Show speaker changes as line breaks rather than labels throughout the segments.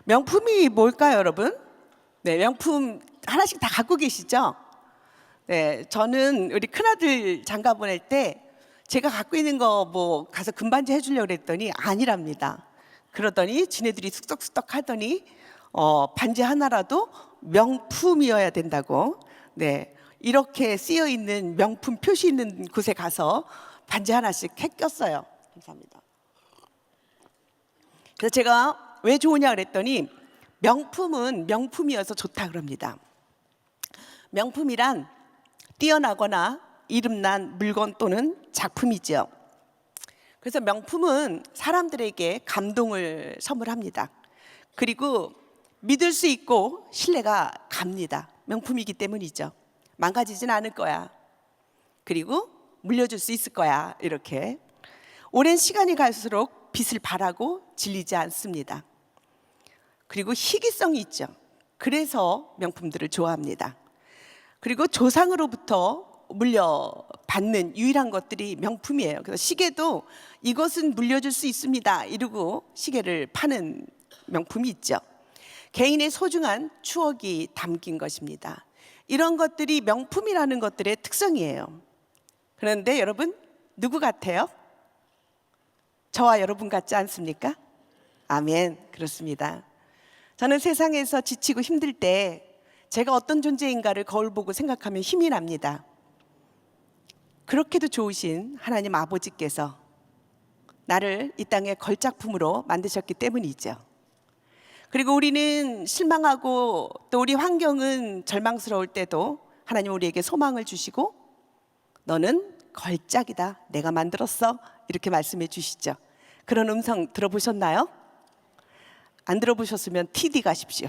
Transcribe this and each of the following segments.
명품이 뭘까요, 여러분? 네, 명품 하나씩 다 갖고 계시죠? 네, 저는 우리 큰아들 장가 보낼 때 제가 갖고 있는 거 뭐 가서 금반지 해주려고 그랬더니 아니랍니다. 그러더니 지네들이 쑥덕쑥덕 하더니 반지 하나라도 명품이어야 된다고. 네, 이렇게 쓰여 있는 명품 표시 있는 곳에 가서 반지 하나씩 껴었어요. 감사합니다. 그래서 제가 왜 좋으냐 그랬더니 명품은 명품이어서 좋다 그럽니다. 명품이란 뛰어나거나 이름난 물건 또는 작품이죠. 그래서 명품은 사람들에게 감동을 선물합니다. 그리고 믿을 수 있고 신뢰가 갑니다. 명품이기 때문이죠. 망가지진 않을 거야. 그리고 물려줄 수 있을 거야. 이렇게 오랜 시간이 갈수록 빛을 발하고 질리지 않습니다. 그리고 희귀성이 있죠. 그래서 명품들을 좋아합니다. 그리고 조상으로부터 물려받는 유일한 것들이 명품이에요. 그래서 시계도 이것은 물려줄 수 있습니다 이러고 시계를 파는 명품이 있죠. 개인의 소중한 추억이 담긴 것입니다. 이런 것들이 명품이라는 것들의 특성이에요. 그런데 여러분, 누구 같아요? 저와 여러분 같지 않습니까? 아멘. 그렇습니다. 저는 세상에서 지치고 힘들 때 제가 어떤 존재인가를 거울 보고 생각하면 힘이 납니다. 그렇게도 좋으신 하나님 아버지께서 나를 이 땅의 걸작품으로 만드셨기 때문이죠. 그리고 우리는 실망하고 또 우리 환경은 절망스러울 때도 하나님 우리에게 소망을 주시고 너는 걸작이다. 내가 만들었어. 이렇게 말씀해 주시죠. 그런 음성 들어보셨나요? 안 들어보셨으면 TD 가십시오.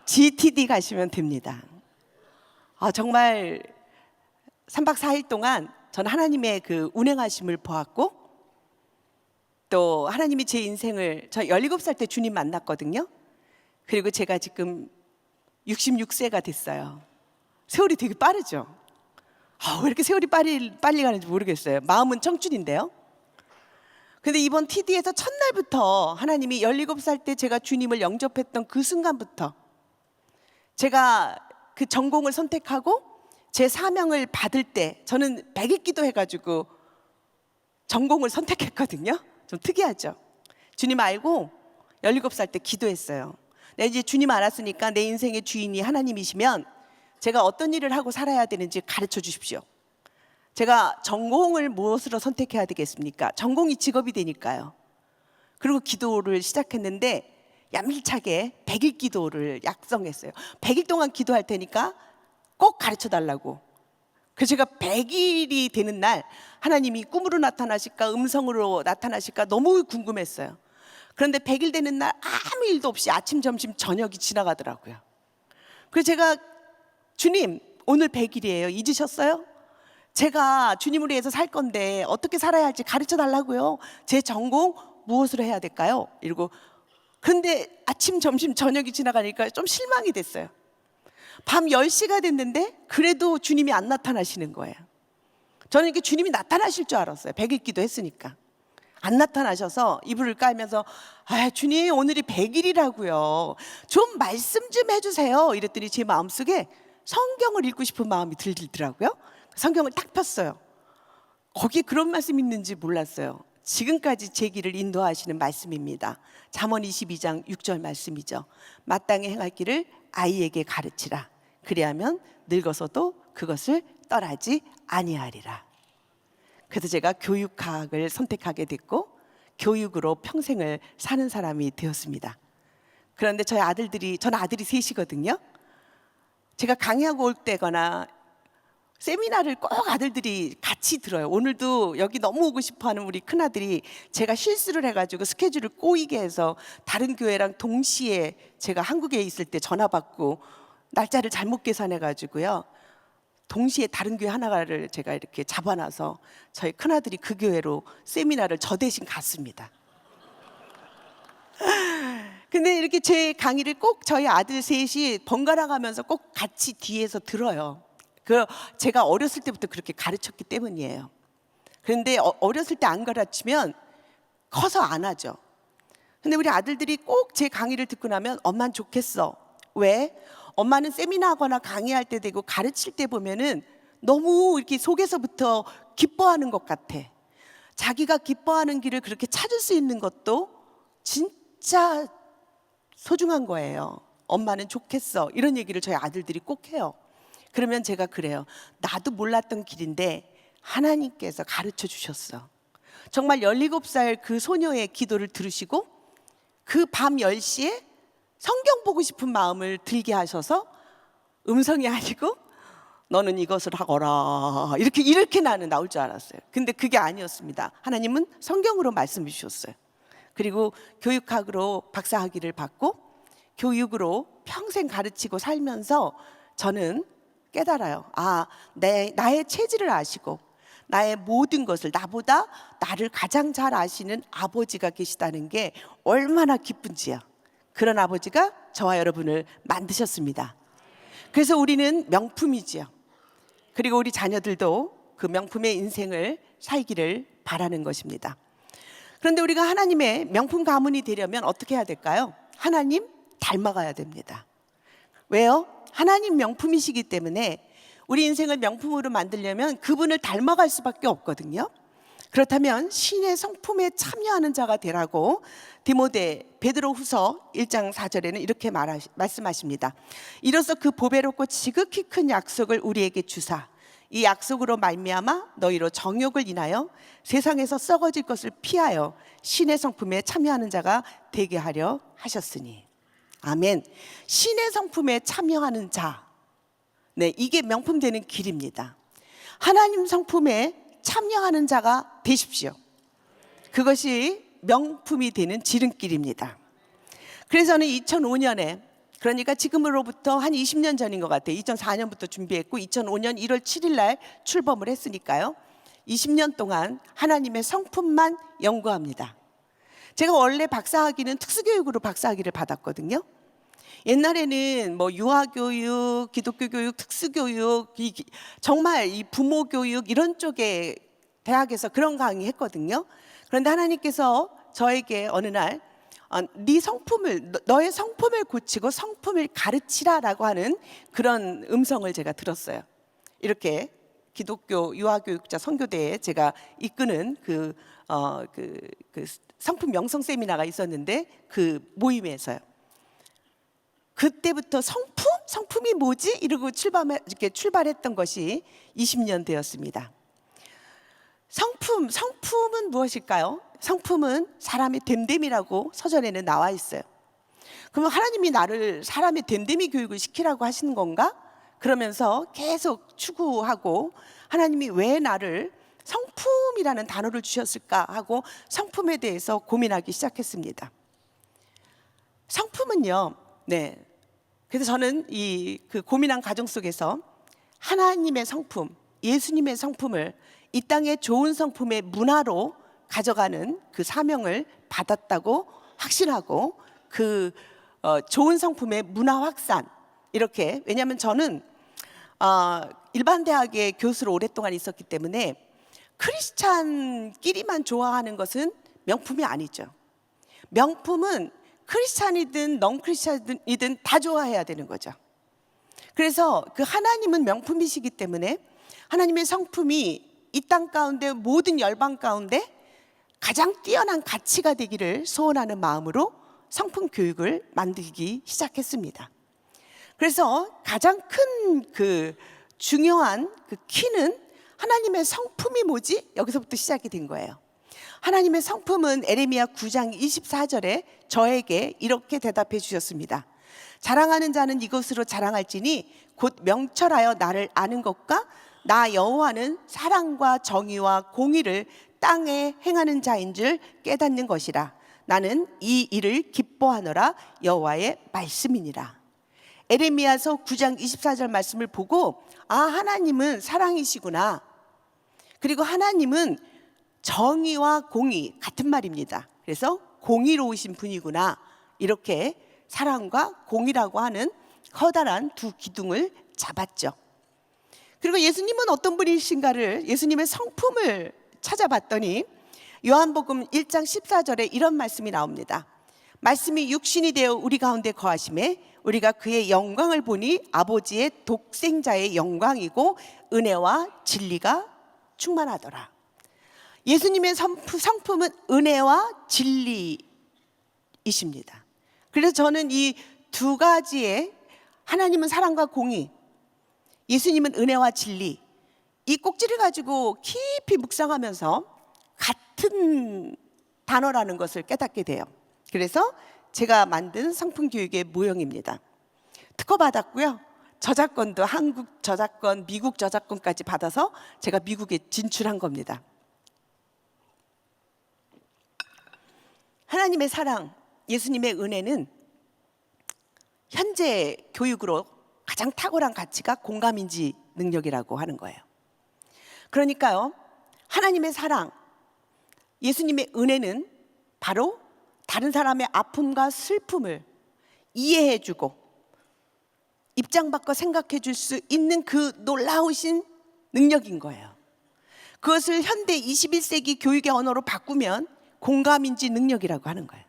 GTD 가시면 됩니다. 정말 3박 4일 동안 저는 하나님의 그 운행하심을 보았고 또 하나님이 제 인생을 저 17살 때 주님 만났거든요. 그리고 제가 지금 66세가 됐어요. 세월이 되게 빠르죠. 왜 이렇게 세월이 빨리 가는지 모르겠어요. 마음은 청춘인데요. 근데 이번 TD에서 첫날부터 하나님이 17살 때 제가 주님을 영접했던 그 순간부터 제가 그 전공을 선택하고 제 사명을 받을 때 저는 100일 기도해가지고 전공을 선택했거든요. 좀 특이하죠. 주님 알고 17살 때 기도했어요. 내가 이제 주님 알았으니까 내 인생의 주인이 하나님이시면 제가 어떤 일을 하고 살아야 되는지 가르쳐 주십시오. 제가 전공을 무엇으로 선택해야 되겠습니까? 전공이 직업이 되니까요. 그리고 기도를 시작했는데 야밀차게 100일 기도를 약속했어요. 100일 동안 기도할 테니까 꼭 가르쳐 달라고. 그래서 제가 100일이 되는 날 하나님이 꿈으로 나타나실까 음성으로 나타나실까 너무 궁금했어요. 그런데 100일 되는 날 아무 일도 없이 아침, 점심, 저녁이 지나가더라고요. 그래서 제가 주님 오늘 100일이에요. 잊으셨어요? 제가 주님을 위해서 살 건데 어떻게 살아야 할지 가르쳐 달라고요. 제 전공 무엇으로 해야 될까요? 이러고 그런데 아침, 점심, 저녁이 지나가니까 좀 실망이 됐어요. 밤 10시가 됐는데 그래도 주님이 안 나타나시는 거예요. 저는 이렇게 주님이 나타나실 줄 알았어요. 100일 기도했으니까. 안 나타나셔서 이불을 깔면서 주님 오늘이 100일이라고요. 좀 말씀 좀 해주세요. 이랬더니 제 마음속에 성경을 읽고 싶은 마음이 들더라고요. 성경을 딱 폈어요. 거기에 그런 말씀이 있는지 몰랐어요. 지금까지 제 길을 인도하시는 말씀입니다. 잠언 22장 6절 말씀이죠. 마땅히 행할 길을 아이에게 가르치라. 그리하면 늙어서도 그것을 떠나지 아니하리라. 그래서 제가 교육학을 선택하게 됐고 교육으로 평생을 사는 사람이 되었습니다. 그런데 저는 아들이 셋이거든요. 제가 강의하고 올 때거나 세미나를 꼭 아들들이 같이 들어요. 오늘도 여기 너무 오고 싶어하는 우리 큰아들이 제가 실수를 해가지고 스케줄을 꼬이게 해서 다른 교회랑 동시에 제가 한국에 있을 때 전화 받고 날짜를 잘못 계산해가지고요. 동시에 다른 교회 하나를 제가 이렇게 잡아놔서 저희 큰아들이 그 교회로 세미나를 저 대신 갔습니다. 근데 이렇게 제 강의를 꼭 저희 아들 셋이 번갈아 가면서 꼭 같이 뒤에서 들어요. 제가 어렸을 때부터 그렇게 가르쳤기 때문이에요. 그런데 어렸을 때 안 가르치면 커서 안 하죠. 근데 우리 아들들이 꼭 제 강의를 듣고 나면 엄마는 좋겠어. 왜? 엄마는 세미나 하거나 강의할 때 되고 가르칠 때 보면은 너무 이렇게 속에서부터 기뻐하는 것 같아. 자기가 기뻐하는 길을 그렇게 찾을 수 있는 것도 진짜 소중한 거예요. 엄마는 좋겠어. 이런 얘기를 저희 아들들이 꼭 해요. 그러면 제가 그래요. 나도 몰랐던 길인데 하나님께서 가르쳐 주셨어. 정말 17살 그 소녀의 기도를 들으시고 그 밤 10시에 성경 보고 싶은 마음을 들게 하셔서 음성이 아니고 너는 이것을 하거라 이렇게 나는 나올 줄 알았어요. 근데 그게 아니었습니다. 하나님은 성경으로 말씀해 주셨어요. 그리고 교육학으로 박사학위를 받고 교육으로 평생 가르치고 살면서 저는 깨달아요. 나의 체질을 아시고 나의 모든 것을, 나보다 나를 가장 잘 아시는 아버지가 계시다는 게 얼마나 기쁜지요. 그런 아버지가 저와 여러분을 만드셨습니다. 그래서 우리는 명품이지요. 그리고 우리 자녀들도 그 명품의 인생을 살기를 바라는 것입니다. 그런데 우리가 하나님의 명품 가문이 되려면 어떻게 해야 될까요? 하나님 닮아가야 됩니다. 왜요? 하나님 명품이시기 때문에 우리 인생을 명품으로 만들려면 그분을 닮아갈 수밖에 없거든요. 그렇다면 신의 성품에 참여하는 자가 되라고 디모데 베드로후서 1장 4절에는 이렇게 말씀하십니다. 이로써 그 보배롭고 지극히 큰 약속을 우리에게 주사 이 약속으로 말미암아 너희로 정욕을 인하여 세상에서 썩어질 것을 피하여 신의 성품에 참여하는 자가 되게 하려 하셨으니. 아멘. 신의 성품에 참여하는 자, 이게 명품 되는 길입니다. 하나님 성품에 참여하는 자가 되십시오. 그것이 명품이 되는 지름길입니다. 그래서 저는 2005년에, 그러니까 지금으로부터 한 20년 전인 것 같아요. 2004년부터 준비했고 2005년 1월 7일 날 출범을 했으니까요. 20년 동안 하나님의 성품만 연구합니다. 제가 원래 박사학위는 특수교육으로 박사학위를 받았거든요. 옛날에는 뭐 유아교육, 기독교 교육, 특수교육, 정말 이 부모 교육 이런 쪽에 대학에서 그런 강의 했거든요. 그런데 하나님께서 저에게 어느 날 너의 성품을 고치고 성품을 가르치라라고 하는 그런 음성을 제가 들었어요. 이렇게 기독교 유아교육자 선교대에 제가 이끄는 그 성품 명성 세미나가 있었는데 그 모임에서요. 그때부터 성품이 뭐지? 이러고 출발했던 것이 20년 되었습니다. 성품은 무엇일까요? 성품은 사람의 됨됨이라고 서전에는 나와 있어요. 그러면 하나님이 나를 사람의 됨됨이 교육을 시키라고 하시는 건가? 그러면서 계속 추구하고 하나님이 왜 나를 성품이라는 단어를 주셨을까 하고 성품에 대해서 고민하기 시작했습니다. 성품은요, 그래서 저는 그 고민한 과정 속에서 하나님의 성품, 예수님의 성품을 이 땅의 좋은 성품의 문화로 가져가는 그 사명을 받았다고 확신하고 그 좋은 성품의 문화 확산 이렇게, 왜냐하면 저는 일반 대학의 교수로 오랫동안 있었기 때문에 크리스찬끼리만 좋아하는 것은 명품이 아니죠. 명품은 크리스찬이든 넌 크리스찬이든 다 좋아해야 되는 거죠. 그래서 그 하나님은 명품이시기 때문에 하나님의 성품이 이 땅 가운데 모든 열방 가운데 가장 뛰어난 가치가 되기를 소원하는 마음으로 성품 교육을 만들기 시작했습니다. 그래서 가장 큰 중요한 키는 하나님의 성품이 뭐지? 여기서부터 시작이 된 거예요. 하나님의 성품은 에레미야 9장 24절에 저에게 이렇게 대답해 주셨습니다. 자랑하는 자는 이것으로 자랑할지니 곧 명철하여 나를 아는 것과 나 여호와는 사랑과 정의와 공의를 땅에 행하는 자인 줄 깨닫는 것이라. 나는 이 일을 기뻐하노라. 여호와의 말씀이니라. 에레미야서 9장 24절 말씀을 보고 하나님은 사랑이시구나. 그리고 하나님은 정의와 공의 같은 말입니다. 그래서 공의로우신 분이구나. 이렇게 사랑과 공의라고 하는 커다란 두 기둥을 잡았죠. 그리고 예수님은 어떤 분이신가를, 예수님의 성품을 찾아봤더니 요한복음 1장 14절에 이런 말씀이 나옵니다. 말씀이 육신이 되어 우리 가운데 거하심에 우리가 그의 영광을 보니 아버지의 독생자의 영광이고 은혜와 진리가 충만하더라. 예수님의 성품은 은혜와 진리이십니다. 그래서 저는 이 두 가지의 하나님은 사랑과 공의, 예수님은 은혜와 진리, 이 꼭지를 가지고 깊이 묵상하면서 같은 단어라는 것을 깨닫게 돼요. 그래서 제가 만든 성품교육의 모형입니다. 특허 받았고요. 저작권도 한국 저작권, 미국 저작권까지 받아서 제가 미국에 진출한 겁니다. 하나님의 사랑, 예수님의 은혜는 현재 교육으로 가장 탁월한 가치가 공감인지 능력이라고 하는 거예요. 그러니까요, 하나님의 사랑, 예수님의 은혜는 바로 다른 사람의 아픔과 슬픔을 이해해주고 입장 바꿔 생각해 줄 수 있는 그 놀라우신 능력인 거예요. 그것을 현대 21세기 교육의 언어로 바꾸면 공감인지 능력이라고 하는 거예요.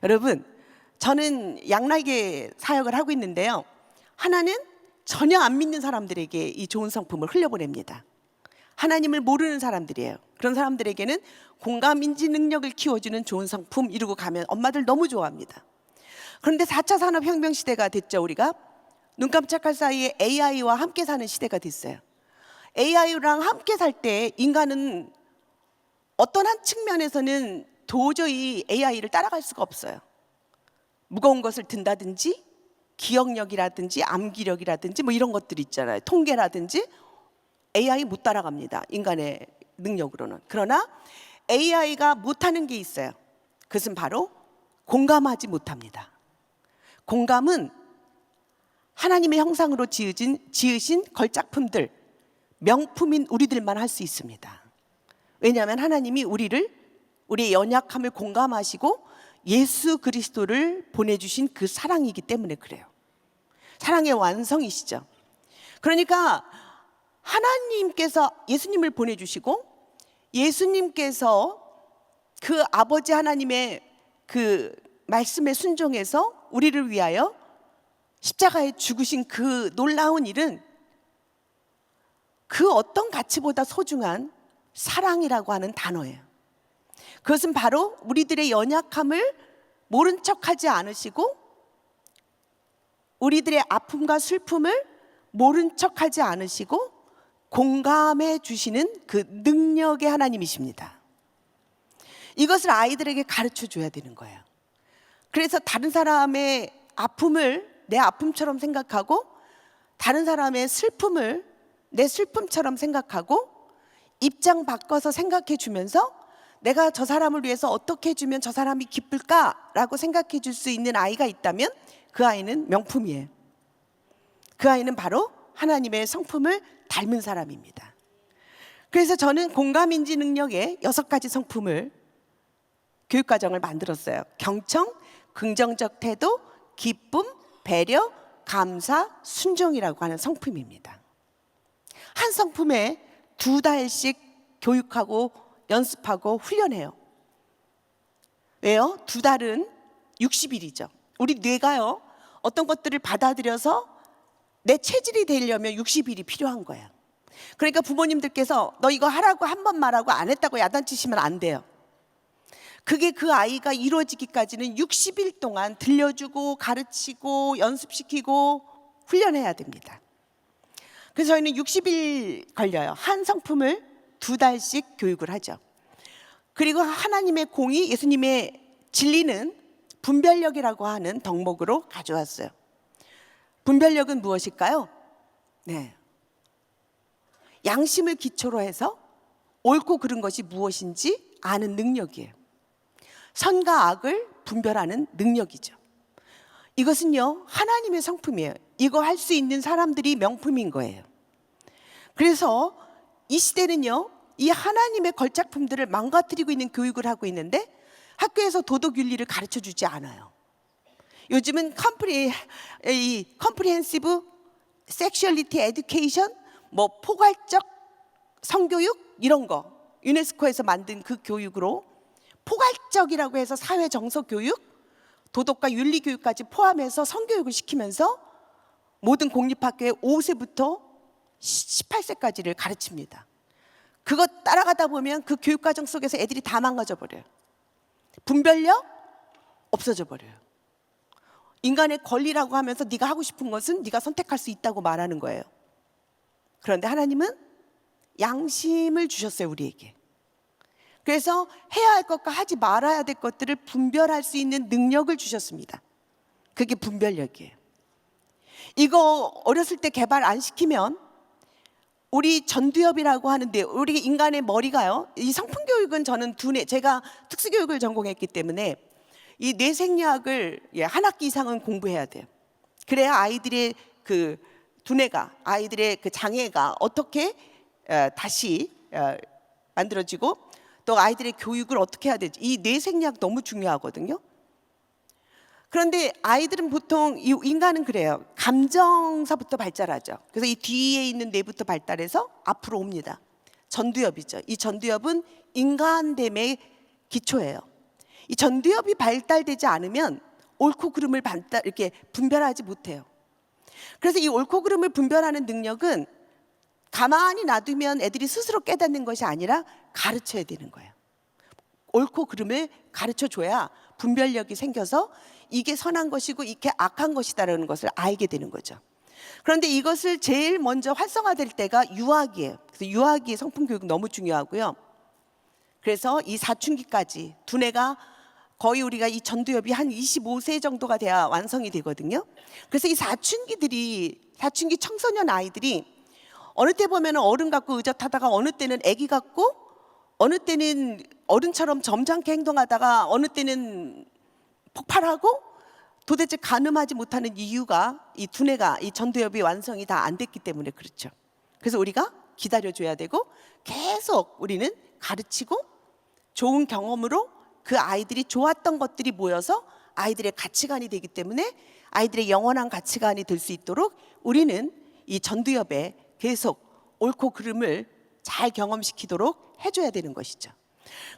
여러분, 저는 양날개 사역을 하고 있는데요, 하나는 전혀 안 믿는 사람들에게 이 좋은 성품을 흘려보냅니다. 하나님을 모르는 사람들이에요. 그런 사람들에게는 공감인지 능력을 키워주는 좋은 성품 이루고 가면 엄마들 너무 좋아합니다. 그런데 4차 산업혁명 시대가 됐죠. 우리가 눈 깜짝할 사이에 AI와 함께 사는 시대가 됐어요. AI랑 함께 살 때 인간은 어떤 한 측면에서는 도저히 AI를 따라갈 수가 없어요. 무거운 것을 든다든지 기억력이라든지 암기력이라든지 뭐 이런 것들이 있잖아요. 통계라든지 AI 못 따라갑니다. 인간의 능력으로는. 그러나 AI가 못하는 게 있어요. 그것은 바로 공감하지 못합니다. 공감은 하나님의 형상으로 지으신 걸작품들, 명품인 우리들만 할 수 있습니다. 왜냐하면 하나님이 우리의 연약함을 공감하시고 예수 그리스도를 보내주신 그 사랑이기 때문에 그래요. 사랑의 완성이시죠. 그러니까 하나님께서 예수님을 보내주시고 예수님께서 그 아버지 하나님의 그 말씀에 순종해서 우리를 위하여 십자가에 죽으신 그 놀라운 일은 그 어떤 가치보다 소중한 사랑이라고 하는 단어예요. 그것은 바로 우리들의 연약함을 모른 척하지 않으시고 우리들의 아픔과 슬픔을 모른 척하지 않으시고 공감해 주시는 그 능력의 하나님이십니다. 이것을 아이들에게 가르쳐 줘야 되는 거예요. 그래서 다른 사람의 아픔을 내 아픔처럼 생각하고 다른 사람의 슬픔을 내 슬픔처럼 생각하고 입장 바꿔서 생각해 주면서 내가 저 사람을 위해서 어떻게 해주면 저 사람이 기쁠까라고 생각해 줄 수 있는 아이가 있다면 그 아이는 명품이에요. 그 아이는 바로 하나님의 성품을 닮은 사람입니다. 그래서 저는 공감인지 능력의 6가지 성품을 교육과정을 만들었어요. 경청, 긍정적 태도, 기쁨, 배려, 감사, 순종이라고 하는 성품입니다. 한 성품에 2달씩 교육하고 연습하고 훈련해요. 왜요? 2달은 60일이죠. 우리 뇌가요, 어떤 것들을 받아들여서 내 체질이 되려면 60일이 필요한 거예요. 그러니까 부모님들께서 너 이거 하라고 한 번 말하고 안 했다고 야단치시면 안 돼요. 그게 그 아이가 이루어지기까지는 60일 동안 들려주고 가르치고 연습시키고 훈련해야 됩니다. 그래서 저희는 60일 걸려요. 한 성품을 2달씩 교육을 하죠. 그리고 하나님의 공의, 예수님의 진리는 분별력이라고 하는 덕목으로 가져왔어요. 분별력은 무엇일까요? 네, 양심을 기초로 해서 옳고 그른 것이 무엇인지 아는 능력이에요. 선과 악을 분별하는 능력이죠. 이것은요, 하나님의 성품이에요. 이거 할 수 있는 사람들이 명품인 거예요. 그래서 이 시대는요, 이 하나님의 걸작품들을 망가뜨리고 있는 교육을 하고 있는데 학교에서 도덕 윤리를 가르쳐 주지 않아요. 요즘은 컴프리헨시브 섹슈얼리티 에듀케이션, 뭐 포괄적 성교육 이런 거 유네스코에서 만든 그 교육으로 포괄적이라고 해서 사회 정서 교육, 도덕과 윤리 교육까지 포함해서 성교육을 시키면서 모든 공립학교에 5세부터 18세까지를 가르칩니다. 그거 따라가다 보면 그 교육과정 속에서 애들이 다 망가져 버려요. 분별력 없어져 버려요. 인간의 권리라고 하면서 네가 하고 싶은 것은 네가 선택할 수 있다고 말하는 거예요. 그런데 하나님은 양심을 주셨어요, 우리에게. 그래서 해야 할 것과 하지 말아야 될 것들을 분별할 수 있는 능력을 주셨습니다. 그게 분별력이에요. 이거 어렸을 때 개발 안 시키면 우리 전두엽이라고 하는데, 우리 인간의 머리가요, 이 성품교육은 저는 제가 특수교육을 전공했기 때문에 이 뇌생리학을 한 학기 이상은 공부해야 돼요. 그래야 아이들의 그 두뇌가, 아이들의 그 장애가 어떻게 다시 만들어지고 또 아이들의 교육을 어떻게 해야 되지, 이 뇌생리학 너무 중요하거든요. 그런데 아이들은 보통, 이 인간은 그래요. 감정사부터 발달하죠. 그래서 이 뒤에 있는 뇌부터 발달해서 앞으로 옵니다. 전두엽이죠. 이 전두엽은 인간됨의 기초예요. 이 전두엽이 발달되지 않으면 옳고 그름을 이렇게 분별하지 못해요. 그래서 이 옳고 그름을 분별하는 능력은 가만히 놔두면 애들이 스스로 깨닫는 것이 아니라 가르쳐야 되는 거예요. 옳고 그름을 가르쳐 줘야 분별력이 생겨서 이게 선한 것이고 이게 악한 것이다라는 것을 알게 되는 거죠. 그런데 이것을 제일 먼저 활성화될 때가 유아기예요. 그래서 유아기의 성품교육 너무 중요하고요. 그래서 이 사춘기까지 두뇌가 거의, 우리가 이 전두엽이 한 25세 정도가 돼야 완성이 되거든요. 그래서 이 사춘기 청소년 아이들이 어느 때 보면 어른 같고 의젓하다가 어느 때는 아기 같고 어느 때는 어른처럼 점잖게 행동하다가 어느 때는 폭발하고, 도대체 가늠하지 못하는 이유가 이 두뇌가, 이 전두엽이 완성이 다 안 됐기 때문에 그렇죠. 그래서 우리가 기다려줘야 되고 계속 우리는 가르치고 좋은 경험으로 그 아이들이 좋았던 것들이 모여서 아이들의 가치관이 되기 때문에 아이들의 영원한 가치관이 될 수 있도록 우리는 이 전두엽에 계속 옳고 그름을 잘 경험시키도록 해줘야 되는 것이죠.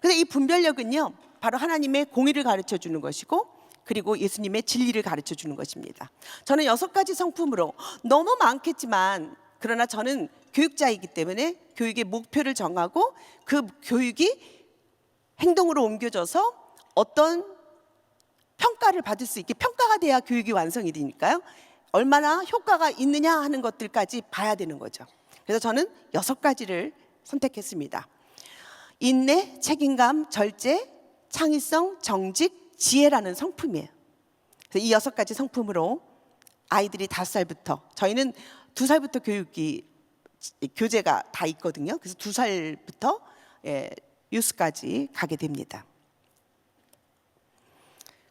그래서 이 분별력은요, 바로 하나님의 공의를 가르쳐 주는 것이고, 그리고 예수님의 진리를 가르쳐 주는 것입니다. 저는 6가지 성품으로, 너무 많겠지만 그러나 저는 교육자이기 때문에 교육의 목표를 정하고 그 교육이 행동으로 옮겨져서 어떤 평가를 받을 수 있게, 평가가 돼야 교육이 완성이 되니까요, 얼마나 효과가 있느냐 하는 것들까지 봐야 되는 거죠. 그래서 저는 6가지를 선택했습니다. 인내, 책임감, 절제, 창의성, 정직, 지혜라는 성품이에요. 그래서 이 6가지 성품으로 아이들이 5살부터, 저희는 2살부터 교재가 다 있거든요. 그래서 2살부터 유스까지 가게 됩니다.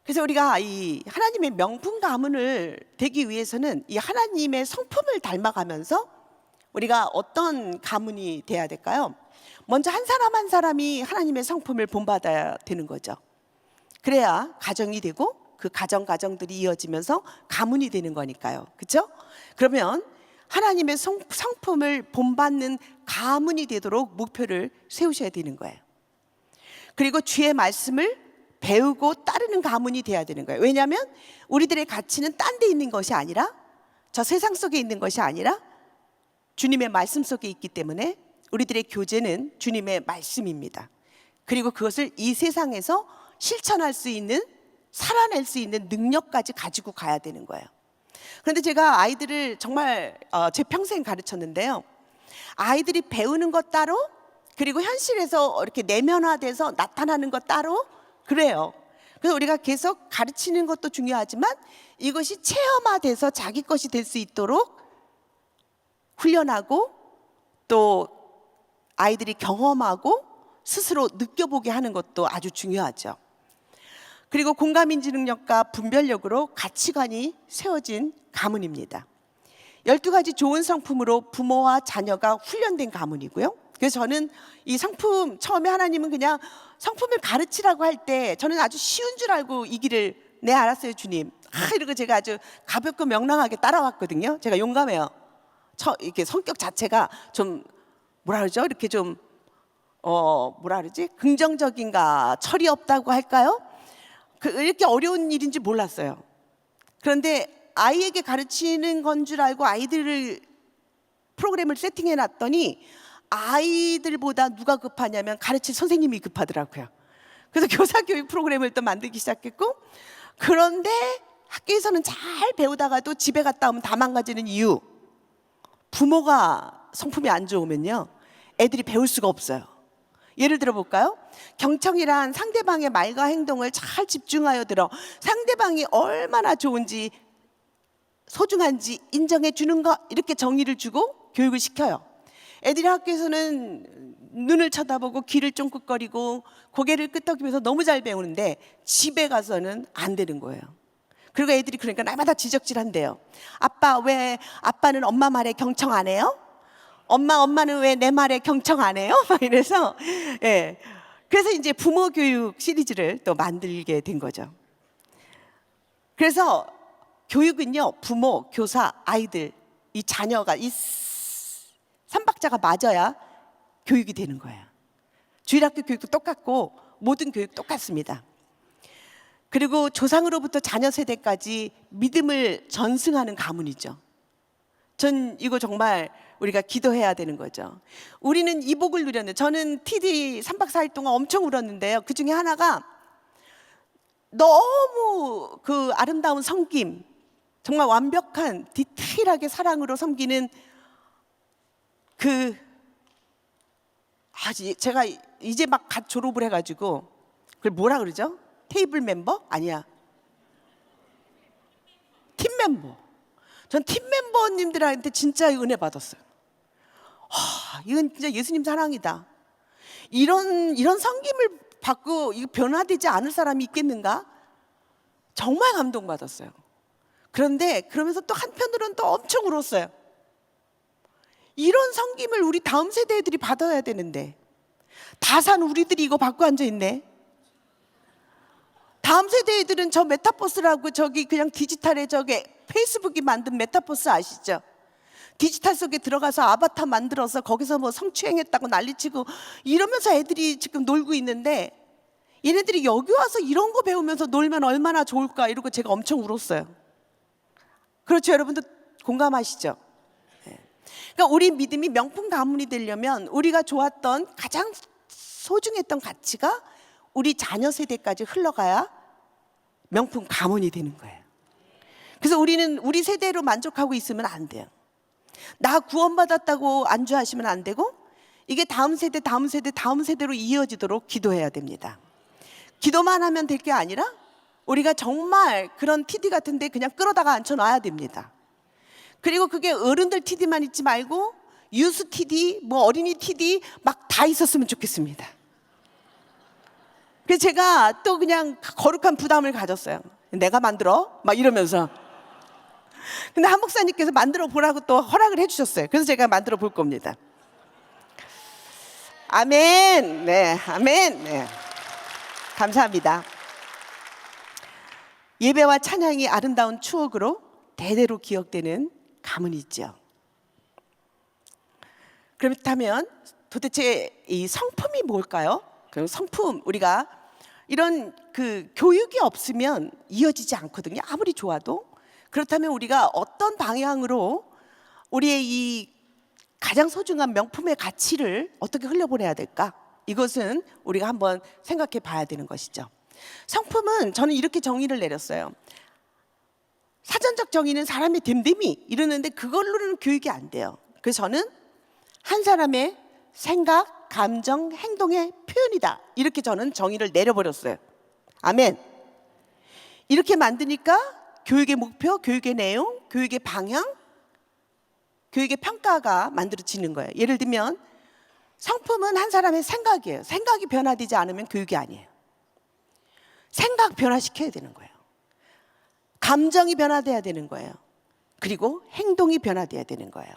그래서 우리가 이 하나님의 명품 가문을 되기 위해서는 이 하나님의 성품을 닮아가면서 우리가 어떤 가문이 돼야 될까요? 먼저 한 사람 한 사람이 하나님의 성품을 본받아야 되는 거죠. 그래야 가정이 되고 그 가정들이 이어지면서 가문이 되는 거니까요. 그렇죠? 그러면 하나님의 성품을 본받는 가문이 되도록 목표를 세우셔야 되는 거예요. 그리고 주의 말씀을 배우고 따르는 가문이 돼야 되는 거예요. 왜냐하면 우리들의 가치는 딴 데 있는 것이 아니라, 저 세상 속에 있는 것이 아니라 주님의 말씀 속에 있기 때문에 우리들의 교재는 주님의 말씀입니다. 그리고 그것을 이 세상에서 실천할 수 있는, 살아낼 수 있는 능력까지 가지고 가야 되는 거예요. 그런데 제가 아이들을 정말 제 평생 가르쳤는데요, 아이들이 배우는 것 따로, 그리고 현실에서 이렇게 내면화돼서 나타나는 것 따로 그래요. 그래서 우리가 계속 가르치는 것도 중요하지만 이것이 체험화돼서 자기 것이 될 수 있도록 훈련하고, 또 아이들이 경험하고 스스로 느껴보게 하는 것도 아주 중요하죠. 그리고 공감인지 능력과 분별력으로 가치관이 세워진 가문입니다. 12가지 좋은 성품으로 부모와 자녀가 훈련된 가문이고요. 그래서 저는 이 성품, 처음에 하나님은 그냥 성품을 가르치라고 할 때 저는 아주 쉬운 줄 알고 이 길을, 네 알았어요 주님, 이러고 제가 아주 가볍고 명랑하게 따라왔거든요. 제가 용감해요. 이렇게 성격 자체가 좀 뭐라 그러죠? 이렇게 좀 뭐라 그러지? 긍정적인가, 철이 없다고 할까요? 이렇게 어려운 일인지 몰랐어요. 그런데 아이에게 가르치는 건 줄 알고 아이들을 프로그램을 세팅해 놨더니 아이들보다 누가 급하냐면 가르칠 선생님이 급하더라고요. 그래서 교사 교육 프로그램을 또 만들기 시작했고, 그런데 학교에서는 잘 배우다가도 집에 갔다 오면 다 망가지는 이유, 부모가 성품이 안 좋으면요 애들이 배울 수가 없어요. 예를 들어 볼까요? 경청이란 상대방의 말과 행동을 잘 집중하여 들어 상대방이 얼마나 좋은지 소중한지 인정해 주는 것, 이렇게 정의를 주고 교육을 시켜요. 애들이 학교에서는 눈을 쳐다보고 귀를 쫑긋거리고 고개를 끄덕이면서 너무 잘 배우는데 집에 가서는 안 되는 거예요. 그리고 애들이 그러니까 날마다 지적질한대요. 아빠, 왜 아빠는 엄마 말에 경청 안 해요? 엄마는 왜 내 말에 경청 안 해요? 막 이래서, 예. 그래서 이제 부모 교육 시리즈를 또 만들게 된 거죠. 그래서 교육은요, 부모, 교사, 아이들, 이 자녀가 이 삼박자가 맞아야 교육이 되는 거예요. 주일학교 교육도 똑같고 모든 교육 똑같습니다. 그리고 조상으로부터 자녀 세대까지 믿음을 전승하는 가문이죠. 전 이거 정말 우리가 기도해야 되는 거죠. 우리는 이 복을 누렸는데, 저는 TD 3박 4일 동안 엄청 울었는데요. 그 중에 하나가 너무 그 아름다운 섬김, 정말 완벽한 디테일하게 사랑으로 섬기는 제가 이제 막 갓 졸업을 해가지고 그걸 뭐라 그러죠? 테이블 멤버? 아니야, 팀 멤버. 전 팀 멤버님들한테 진짜 은혜 받았어요. 이건 진짜 예수님 사랑이다. 이런 섬김을 받고 이거 변화되지 않을 사람이 있겠는가? 정말 감동받았어요. 그런데 그러면서 또 한편으로는 또 엄청 울었어요. 이런 섬김을 우리 다음 세대 애들이 받아야 되는데 다 산 우리들이 이거 받고 앉아있네. 다음 세대 애들은 저 메타버스라고 저기 그냥 디지털에 저게 페이스북이 만든 메타버스 아시죠? 디지털 속에 들어가서 아바타 만들어서 거기서 뭐 성추행했다고 난리치고 이러면서 애들이 지금 놀고 있는데, 얘네들이 여기 와서 이런 거 배우면서 놀면 얼마나 좋을까, 이러고 제가 엄청 울었어요. 그렇죠? 여러분도 공감하시죠? 그러니까 우리 믿음이 명품 가문이 되려면 우리가 좋았던 가장 소중했던 가치가 우리 자녀 세대까지 흘러가야 명품 가문이 되는 거예요. 그래서 우리는 우리 세대로 만족하고 있으면 안 돼요. 나 구원받았다고 안주하시면 안 되고, 이게 다음 세대, 다음 세대, 다음 세대로 이어지도록 기도해야 됩니다. 기도만 하면 될 게 아니라 우리가 정말 그런 TD 같은데 그냥 끌어다가 앉혀놔야 됩니다. 그리고 그게 어른들 TD만 있지 말고 유스 TD, 뭐 어린이 TD 막 다 있었으면 좋겠습니다. 그래서 제가 또 그냥 거룩한 부담을 가졌어요. 내가 만들어? 막 이러면서. 근데 한 목사님께서 만들어 보라고 또 허락을 해주셨어요. 그래서 제가 만들어 볼 겁니다. 아멘. 네, 아멘. 네. 감사합니다. 예배와 찬양이 아름다운 추억으로 대대로 기억되는 가문이 있죠. 그렇다면 도대체 이 성품이 뭘까요? 그 성품, 우리가 이런 그 교육이 없으면 이어지지 않거든요. 아무리 좋아도. 그렇다면 우리가 어떤 방향으로 우리의 이 가장 소중한 명품의 가치를 어떻게 흘려보내야 될까? 이것은 우리가 한번 생각해 봐야 되는 것이죠. 성품은 저는 이렇게 정의를 내렸어요. 사전적 정의는 사람의 됨됨이 이러는데 그걸로는 교육이 안 돼요. 그래서 저는 한 사람의 생각, 감정, 행동의 표현이다, 이렇게 저는 정의를 내려버렸어요. 아멘. 이렇게 만드니까 교육의 목표, 교육의 내용, 교육의 방향, 교육의 평가가 만들어지는 거예요. 예를 들면 성품은 한 사람의 생각이에요. 생각이 변화되지 않으면 교육이 아니에요. 생각 변화시켜야 되는 거예요. 감정이 변화돼야 되는 거예요. 그리고 행동이 변화돼야 되는 거예요.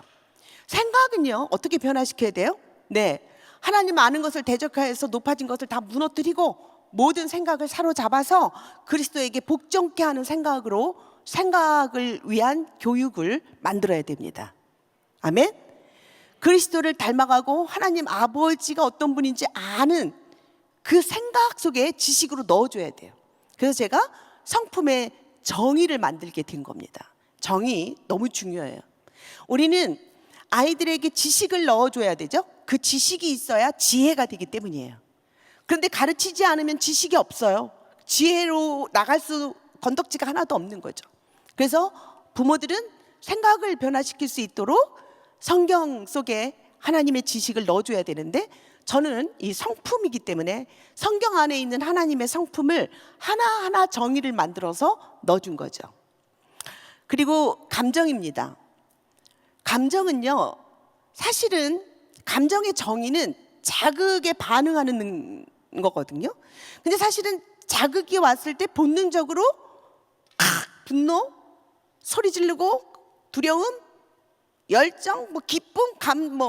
생각은요, 어떻게 변화시켜야 돼요? 네, 하나님 아는 것을 대적하여서 높아진 것을 다 무너뜨리고 모든 생각을 사로잡아서 그리스도에게 복종케 하는 생각으로 생각을 위한 교육을 만들어야 됩니다. 아멘. 그리스도를 닮아가고 하나님 아버지가 어떤 분인지 아는 그 생각 속에 지식으로 넣어줘야 돼요. 그래서 제가 성품의 정의를 만들게 된 겁니다. 정의 너무 중요해요. 우리는 아이들에게 지식을 넣어줘야 되죠. 그 지식이 있어야 지혜가 되기 때문이에요. 그런데 가르치지 않으면 지식이 없어요. 지혜로 나갈 수 건덕지가 하나도 없는 거죠. 그래서 부모들은 생각을 변화시킬 수 있도록 성경 속에 하나님의 지식을 넣어줘야 되는데, 저는 이 성품이기 때문에 성경 안에 있는 하나님의 성품을 하나하나 정의를 만들어서 넣어준 거죠. 그리고 감정입니다. 감정은요, 사실은 감정의 정의는 자극에 반응하는 거거든요. 근데 사실은 자극이 왔을 때 본능적으로 분노, 소리 지르고 두려움, 열정, 기쁨,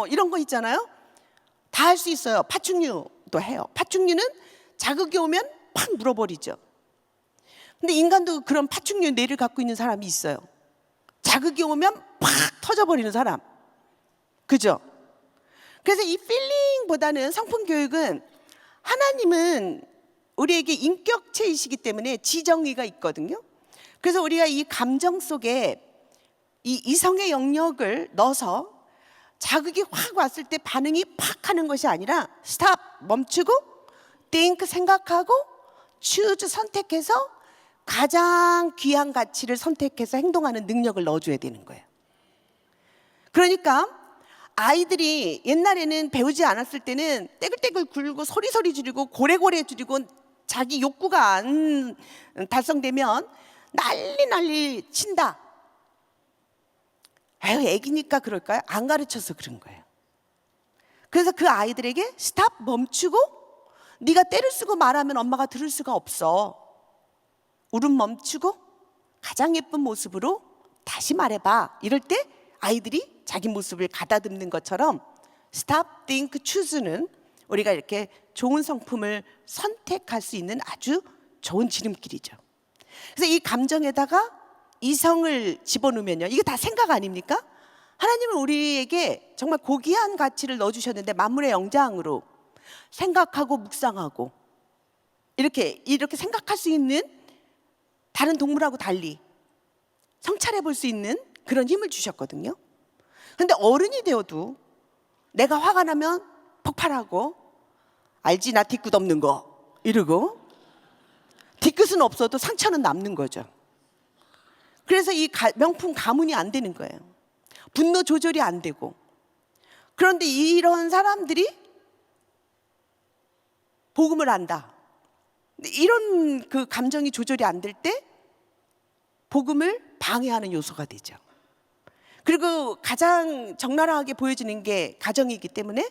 이런 거 있잖아요. 다 할 수 있어요. 파충류도 해요. 파충류는 자극이 오면 팍 물어버리죠. 근데 인간도 그런 파충류 뇌를 갖고 있는 사람이 있어요. 자극이 오면 팍 터져버리는 사람. 그죠? 그래서 이 필링보다는 성품 교육은, 하나님은 우리에게 인격체이시기 때문에 지정의가 있거든요. 그래서 우리가 이 감정 속에 이 이성의 영역을 넣어서 자극이 확 왔을 때 반응이 팍 하는 것이 아니라 스탑, 멈추고 think, 생각하고 choose, 선택해서 가장 귀한 가치를 선택해서 행동하는 능력을 넣어줘야 되는 거예요. 그러니까 아이들이 옛날에는 배우지 않았을 때는 떼글떼글 굴고 소리 지르고 고래고래 지르고 자기 욕구가 안 달성되면 난리 친다. 아유, 애기니까 그럴까요? 안 가르쳐서 그런 거예요. 그래서 그 아이들에게 스탑, 멈추고, 네가 때를 쓰고 말하면 엄마가 들을 수가 없어. 울음 멈추고 가장 예쁜 모습으로 다시 말해봐. 이럴 때 아이들이 자기 모습을 가다듬는 것처럼 스탑, think, choose는 우리가 이렇게 좋은 성품을 선택할 수 있는 아주 좋은 지름길이죠. 그래서 이 감정에다가 이성을 집어넣으면요, 이게 다 생각 아닙니까? 하나님은 우리에게 정말 고귀한 가치를 넣어주셨는데, 만물의 영장으로 생각하고 묵상하고 이렇게 생각할 수 있는, 다른 동물하고 달리 성찰해 볼 수 있는 그런 힘을 주셨거든요. 그런데 어른이 되어도 내가 화가 나면 폭발하고, 알지 나 뒤끝 없는 거 이러고, 뒤끝은 없어도 상처는 남는 거죠. 그래서 이 명품 가문이 안 되는 거예요. 분노 조절이 안 되고. 그런데 이런 사람들이 복음을 안다. 이런 그 감정이 조절이 안 될 때 복음을 방해하는 요소가 되죠. 그리고 가장 적나라하게 보여지는 게 가정이기 때문에,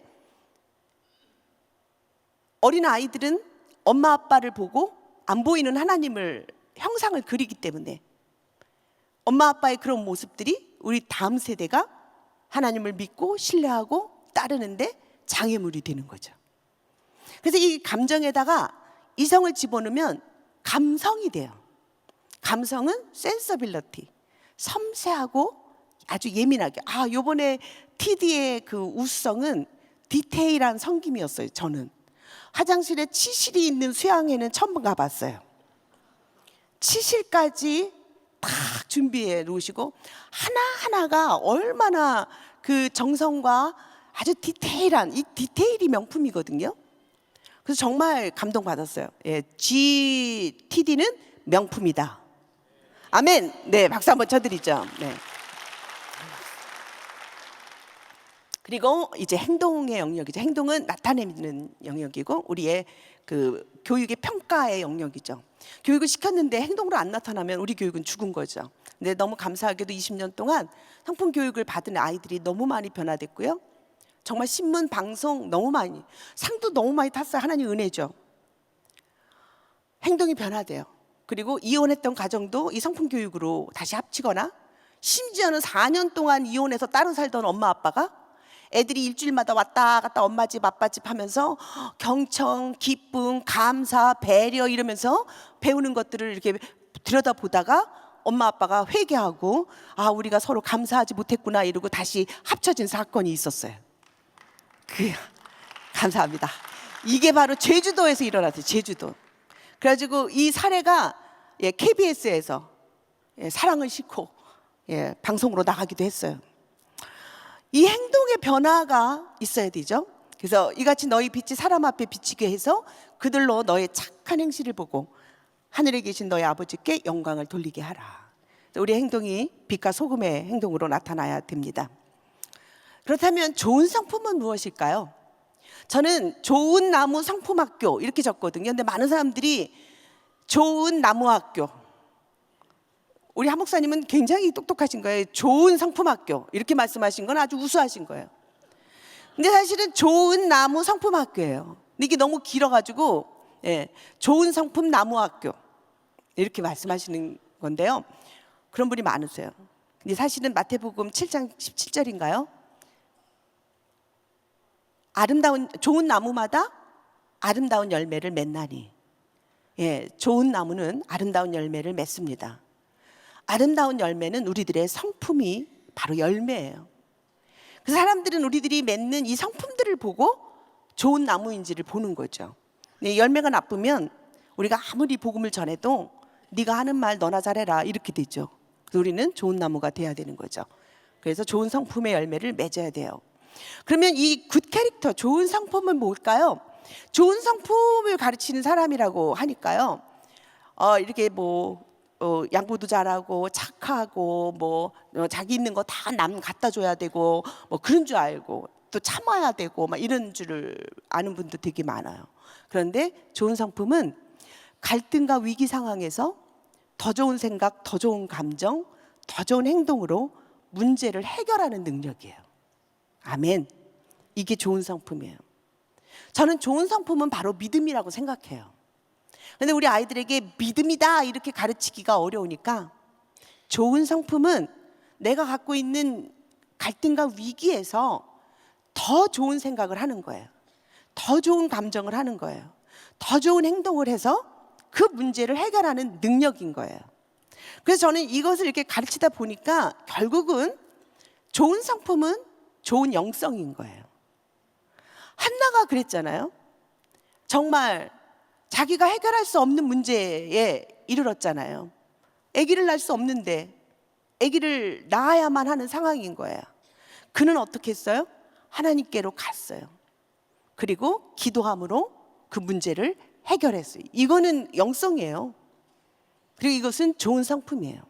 어린 아이들은 엄마 아빠를 보고 안 보이는 하나님을 형상을 그리기 때문에 엄마 아빠의 그런 모습들이 우리 다음 세대가 하나님을 믿고 신뢰하고 따르는데 장애물이 되는 거죠. 그래서 이 감정에다가 이성을 집어넣으면 감성이 돼요. 감성은 센서빌리티, 섬세하고 아주 예민하게. 요번에 TD의 그 우수성은 디테일한 섬김이었어요. 저는 화장실에 치실이 있는 수양회는 처음 가봤어요. 치실까지 다 준비해 놓으시고 하나하나가 얼마나 그 정성과 아주 디테일한, 이 디테일이 명품이거든요. 그래서 정말 감동받았어요. GTD는 명품이다. 아멘. 네, 박수 한번 쳐드리죠. 네. 그리고 이제 행동의 영역이죠. 행동은 나타내는 영역이고, 우리의 그 교육의 평가의 영역이죠. 교육을 시켰는데 행동으로 안 나타나면 우리 교육은 죽은 거죠. 근데 너무 감사하게도 20년 동안 성품 교육을 받은 아이들이 너무 많이 변화됐고요. 정말 신문, 방송 너무 많이, 상도 너무 많이 탔어요. 하나님 은혜죠. 행동이 변화돼요. 그리고 이혼했던 가정도 이 성품 교육으로 다시 합치거나, 심지어는 4년 동안 이혼해서 따로 살던 엄마 아빠가 애들이 일주일마다 왔다 갔다 엄마 집 아빠 집 하면서 경청, 기쁨, 감사, 배려 이러면서 배우는 것들을 이렇게 들여다보다가 엄마 아빠가 회개하고, 우리가 서로 감사하지 못했구나 이러고 다시 합쳐진 사건이 있었어요. 감사합니다. 이게 바로 제주도에서 일어났어요. 제주도. 그래가지고 이 사례가 KBS에서 사랑을 싣고 방송으로 나가기도 했어요. 이 행동의 변화가 있어야 되죠. 그래서 이같이 너희 빛이 사람 앞에 비치게 해서 그들로 너의 착한 행실을 보고 하늘에 계신 너희 아버지께 영광을 돌리게 하라. 우리 행동이 빛과 소금의 행동으로 나타나야 됩니다. 그렇다면 좋은 상품은 무엇일까요? 저는 좋은 나무 상품학교 이렇게 적거든요. 근데 많은 사람들이 좋은 나무학교, 우리 한 목사님은 굉장히 똑똑하신 거예요. 좋은 상품학교 이렇게 말씀하신 건 아주 우수하신 거예요. 근데 사실은 좋은 나무 상품학교예요. 근데 이게 너무 길어가지고 좋은 상품 나무학교 이렇게 말씀하시는 건데요. 그런 분이 많으세요. 근데 사실은 마태복음 7장 17절인가요? 좋은 나무마다 아름다운 열매를 맺나니. 좋은 나무는 아름다운 열매를 맺습니다. 아름다운 열매는 우리들의 성품이 바로 열매예요. 그래서 사람들은 우리들이 맺는 이 성품들을 보고 좋은 나무인지를 보는 거죠. 열매가 나쁘면 우리가 아무리 복음을 전해도 네가 하는 말 너나 잘해라 이렇게 되죠. 그래서 우리는 좋은 나무가 돼야 되는 거죠. 그래서 좋은 성품의 열매를 맺어야 돼요. 그러면 이 굿 캐릭터, 좋은 성품은 뭘까요? 좋은 성품을 가르치는 사람이라고 하니까요. 이렇게 양보도 잘하고 착하고 자기 있는 거 다 남 갖다 줘야 되고 그런 줄 알고 또 참아야 되고 이런 줄을 아는 분도 되게 많아요. 그런데 좋은 성품은 갈등과 위기 상황에서 더 좋은 생각, 더 좋은 감정, 더 좋은 행동으로 문제를 해결하는 능력이에요. 아멘. 이게 좋은 성품이에요. 저는 좋은 성품은 바로 믿음이라고 생각해요. 근데 우리 아이들에게 믿음이다 이렇게 가르치기가 어려우니까 좋은 성품은 내가 갖고 있는 갈등과 위기에서 더 좋은 생각을 하는 거예요. 더 좋은 감정을 하는 거예요. 더 좋은 행동을 해서 그 문제를 해결하는 능력인 거예요. 그래서 저는 이것을 이렇게 가르치다 보니까 결국은 좋은 성품은 좋은 영성인 거예요. 한나가 그랬잖아요. 정말 자기가 해결할 수 없는 문제에 이르렀잖아요. 아기를 낳을 수 없는데 아기를 낳아야만 하는 상황인 거예요. 그는 어떻게 했어요? 하나님께로 갔어요. 그리고 기도함으로 그 문제를 해결했어요. 이거는 영성이에요. 그리고 이것은 좋은 성품이에요.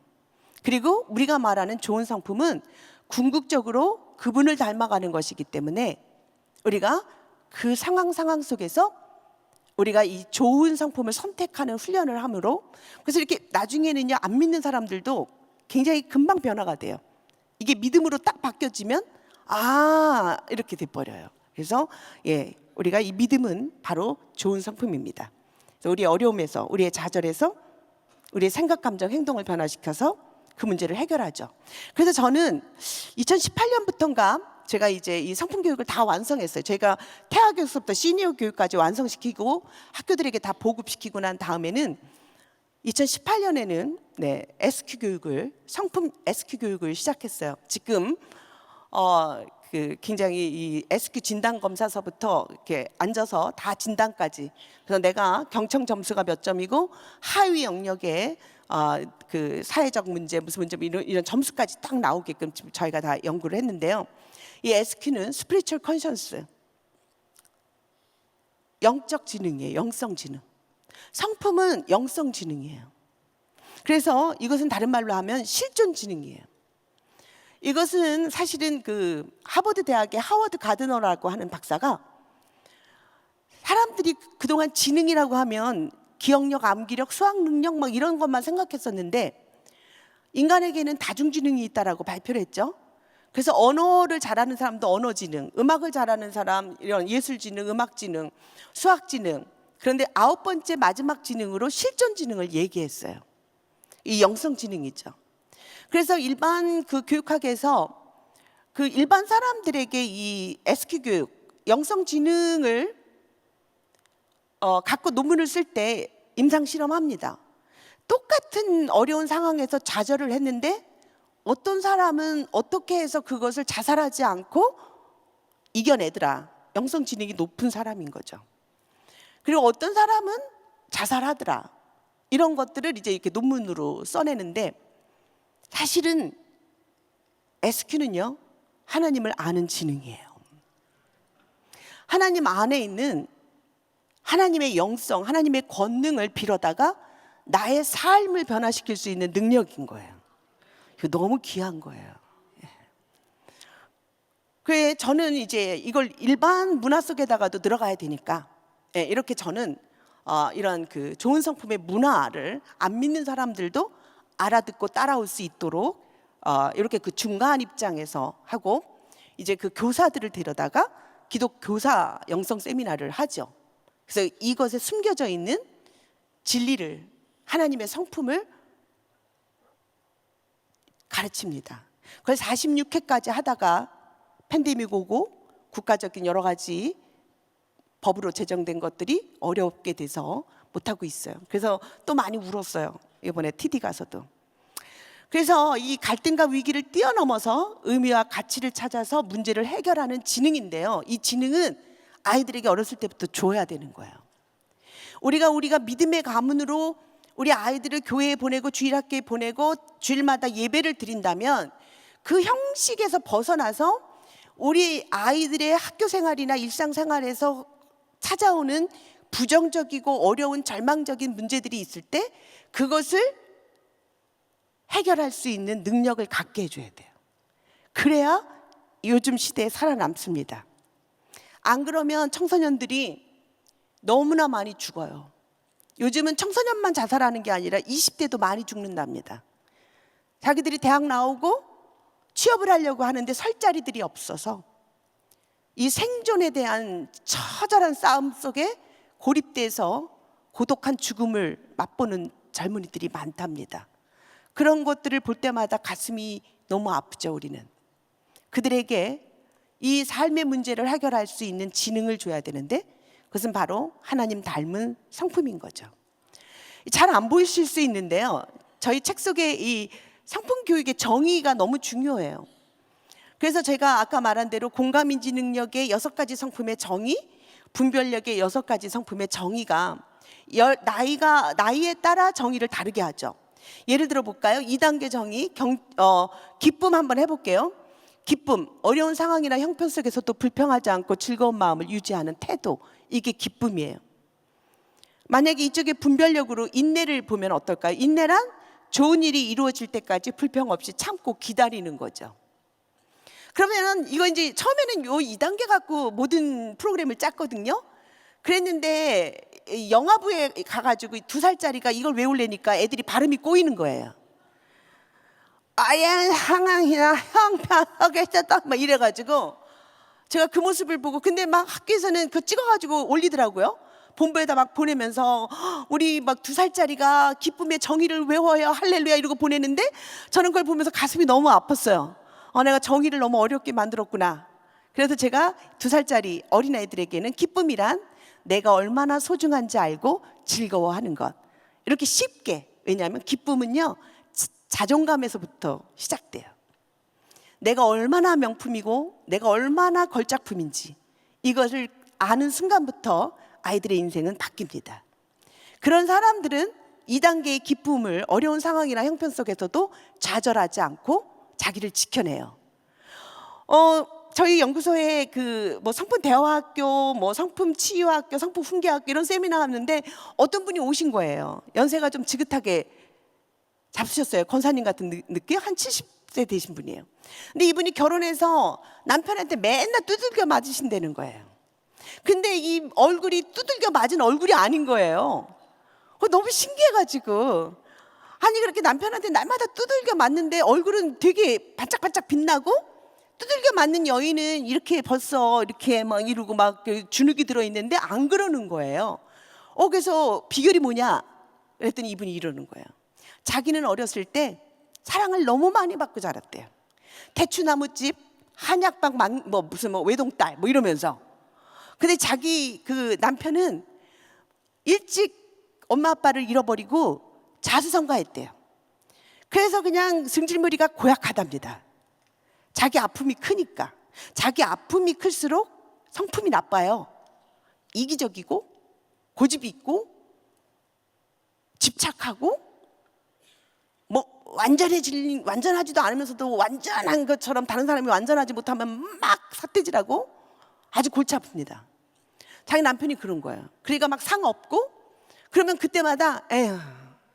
그리고 우리가 말하는 좋은 성품은 궁극적으로 그분을 닮아가는 것이기 때문에 우리가 그 상황 속에서 우리가 이 좋은 성품을 선택하는 훈련을 함으로, 그래서 이렇게 나중에는요 안 믿는 사람들도 굉장히 금방 변화가 돼요. 이게 믿음으로 딱 바뀌어지면 이렇게 돼버려요. 그래서 우리가 이 믿음은 바로 좋은 성품입니다. 그래서 우리의 어려움에서, 우리의 좌절에서 우리의 생각, 감정, 행동을 변화시켜서 그 문제를 해결하죠. 그래서 저는 2018년부터인가 제가 이제 이 성품 교육을 다 완성했어요. 제가 태아 교육부터 시니어 교육까지 완성시키고 학교들에게 다 보급시키고 난 다음에는 2018년에는 SQ 교육을, 성품 SQ 교육을 시작했어요. 지금 굉장히 이 SQ 진단 검사서부터 이렇게 앉아서 다 진단까지. 그래서 내가 경청 점수가 몇 점이고 하위 영역에 그 사회적 문제, 무슨 문제 이런 점수까지 딱 나오게끔 지금 저희가 다 연구를 했는데요. 이 SQ는 스피리추얼 컨셔스, 영적 지능이에요. 영성 지능. 성품은 영성 지능이에요. 그래서 이것은 다른 말로 하면 실존 지능이에요. 이것은 사실은 그 하버드 대학의 하워드 가드너라고 하는 박사가, 사람들이 그동안 지능이라고 하면 기억력, 암기력, 수학 능력 이런 것만 생각했었는데 인간에게는 다중지능이 있다라고 발표를 했죠. 그래서 언어를 잘하는 사람도 언어지능, 음악을 잘하는 사람 이런 예술지능, 음악지능, 수학지능, 그런데 9번째 마지막 지능으로 실존지능을 얘기했어요. 이 영성지능이죠. 그래서 일반 그 교육학에서 그 일반 사람들에게 이 SQ 교육, 영성지능을 갖고 논문을 쓸 때 임상 실험합니다. 똑같은 어려운 상황에서 좌절을 했는데 어떤 사람은 어떻게 해서 그것을 자살하지 않고 이겨내더라. 영성지능이 높은 사람인 거죠. 그리고 어떤 사람은 자살하더라. 이런 것들을 이제 이렇게 논문으로 써내는데, 사실은 SQ는요, 하나님을 아는 지능이에요. 하나님 안에 있는 하나님의 영성, 하나님의 권능을 빌어다가 나의 삶을 변화시킬 수 있는 능력인 거예요. 이거 너무 귀한 거예요. 그래, 저는 이제 이걸 일반 문화 속에다가도 들어가야 되니까, 이렇게 저는 이런 그 좋은 성품의 문화를 안 믿는 사람들도 알아듣고 따라올 수 있도록 이렇게 그 중간 입장에서 하고, 이제 그 교사들을 데려다가 기독 교사 영성 세미나를 하죠. 그래서 이것에 숨겨져 있는 진리를, 하나님의 성품을 가르칩니다. 그걸 46회까지 하다가 팬데믹 오고 국가적인 여러 가지 법으로 제정된 것들이 어렵게 돼서 못하고 있어요. 그래서 또 많이 울었어요, 이번에 TD 가서도. 그래서 이 갈등과 위기를 뛰어넘어서 의미와 가치를 찾아서 문제를 해결하는 지능인데요, 이 지능은 아이들에게 어렸을 때부터 줘야 되는 거예요. 우리가 믿음의 가문으로 우리 아이들을 교회에 보내고 주일학교에 보내고 주일마다 예배를 드린다면, 그 형식에서 벗어나서 우리 아이들의 학교 생활이나 일상생활에서 찾아오는 부정적이고 어려운 절망적인 문제들이 있을 때 그것을 해결할 수 있는 능력을 갖게 해줘야 돼요. 그래야 요즘 시대에 살아남습니다. 안 그러면 청소년들이 너무나 많이 죽어요. 요즘은 청소년만 자살하는 게 아니라 20대도 많이 죽는답니다. 자기들이 대학 나오고 취업을 하려고 하는데 설 자리들이 없어서 이 생존에 대한 처절한 싸움 속에 고립돼서 고독한 죽음을 맛보는 젊은이들이 많답니다. 그런 것들을 볼 때마다 가슴이 너무 아프죠. 우리는 그들에게 이 삶의 문제를 해결할 수 있는 지능을 줘야 되는데, 그것은 바로 하나님 닮은 성품인 거죠. 잘 안 보이실 수 있는데요, 저희 책 속에 이 성품 교육의 정의가 너무 중요해요. 그래서 제가 아까 말한 대로 공감인지 능력의 6가지 성품의 정의, 분별력의 6가지 성품의 정의가 나이에 따라 정의를 다르게 하죠. 예를 들어 볼까요? 2단계 정의, 기쁨 한번 해볼게요. 기쁨, 어려운 상황이나 형편 속에서도 불평하지 않고 즐거운 마음을 유지하는 태도, 이게 기쁨이에요. 만약에 이쪽에 분별력으로 인내를 보면 어떨까요? 인내란 좋은 일이 이루어질 때까지 불평 없이 참고 기다리는 거죠. 그러면 이거 이제 처음에는 요 2단계 갖고 모든 프로그램을 짰거든요. 그랬는데 영화부에 가가지고 2살짜리가 이걸 외우려니까 애들이 발음이 꼬이는 거예요. 아예 상황이나 형편하겠다 막 이래가지고 제가 그 모습을 보고, 근데 막 학교에서는 그거 찍어가지고 올리더라고요. 본부에다 막 보내면서 우리 막 2살짜리가 기쁨의 정의를 외워요 할렐루야 이러고 보내는데, 저는 그걸 보면서 가슴이 너무 아팠어요. 내가 정의를 너무 어렵게 만들었구나. 그래서 제가 2살짜리 어린아이들에게는 기쁨이란 내가 얼마나 소중한지 알고 즐거워하는 것, 이렇게 쉽게, 왜냐하면 기쁨은요 자존감에서부터 시작돼요. 내가 얼마나 명품이고 내가 얼마나 걸작품인지 이것을 아는 순간부터 아이들의 인생은 바뀝니다. 그런 사람들은 2단계의 기쁨을 어려운 상황이나 형편 속에서도 좌절하지 않고 자기를 지켜내요. 저희 연구소에 그 성품 대화학교, 성품 치유학교, 성품 훈계학교 이런 세미나 하는데 어떤 분이 오신 거예요. 연세가 좀 지긋하게 잡수셨어요. 권사님 같은 느낌? 한 70세 되신 분이에요. 근데 이분이 결혼해서 남편한테 맨날 두들겨 맞으신다는 거예요. 근데 이 얼굴이 두들겨 맞은 얼굴이 아닌 거예요. 너무 신기해가지고, 아니 그렇게 남편한테 날마다 두들겨 맞는데 얼굴은 되게 반짝반짝 빛나고, 두들겨 맞는 여인은 이렇게 벌써 이렇게 막 이러고 막 주눅이 들어있는데 안 그러는 거예요. 그래서 비결이 뭐냐 그랬더니 이분이 이러는 거예요. 자기는 어렸을 때 사랑을 너무 많이 받고 자랐대요. 대추나무집, 한약방, 무슨 외동딸 이러면서. 근데 자기 그 남편은 일찍 엄마 아빠를 잃어버리고 자수성가했대요. 그래서 그냥 승질머리가 고약하답니다. 자기 아픔이 크니까. 자기 아픔이 클수록 성품이 나빠요. 이기적이고 고집이 있고 집착하고 뭐 완전하지도 않으면서도 완전한 것처럼 다른 사람이 완전하지 못하면 막 삿대질하고 아주 골치 아픕니다. 자기 남편이 그런 거예요. 그러니까 막 상 없고 그러면 그때마다 에휴,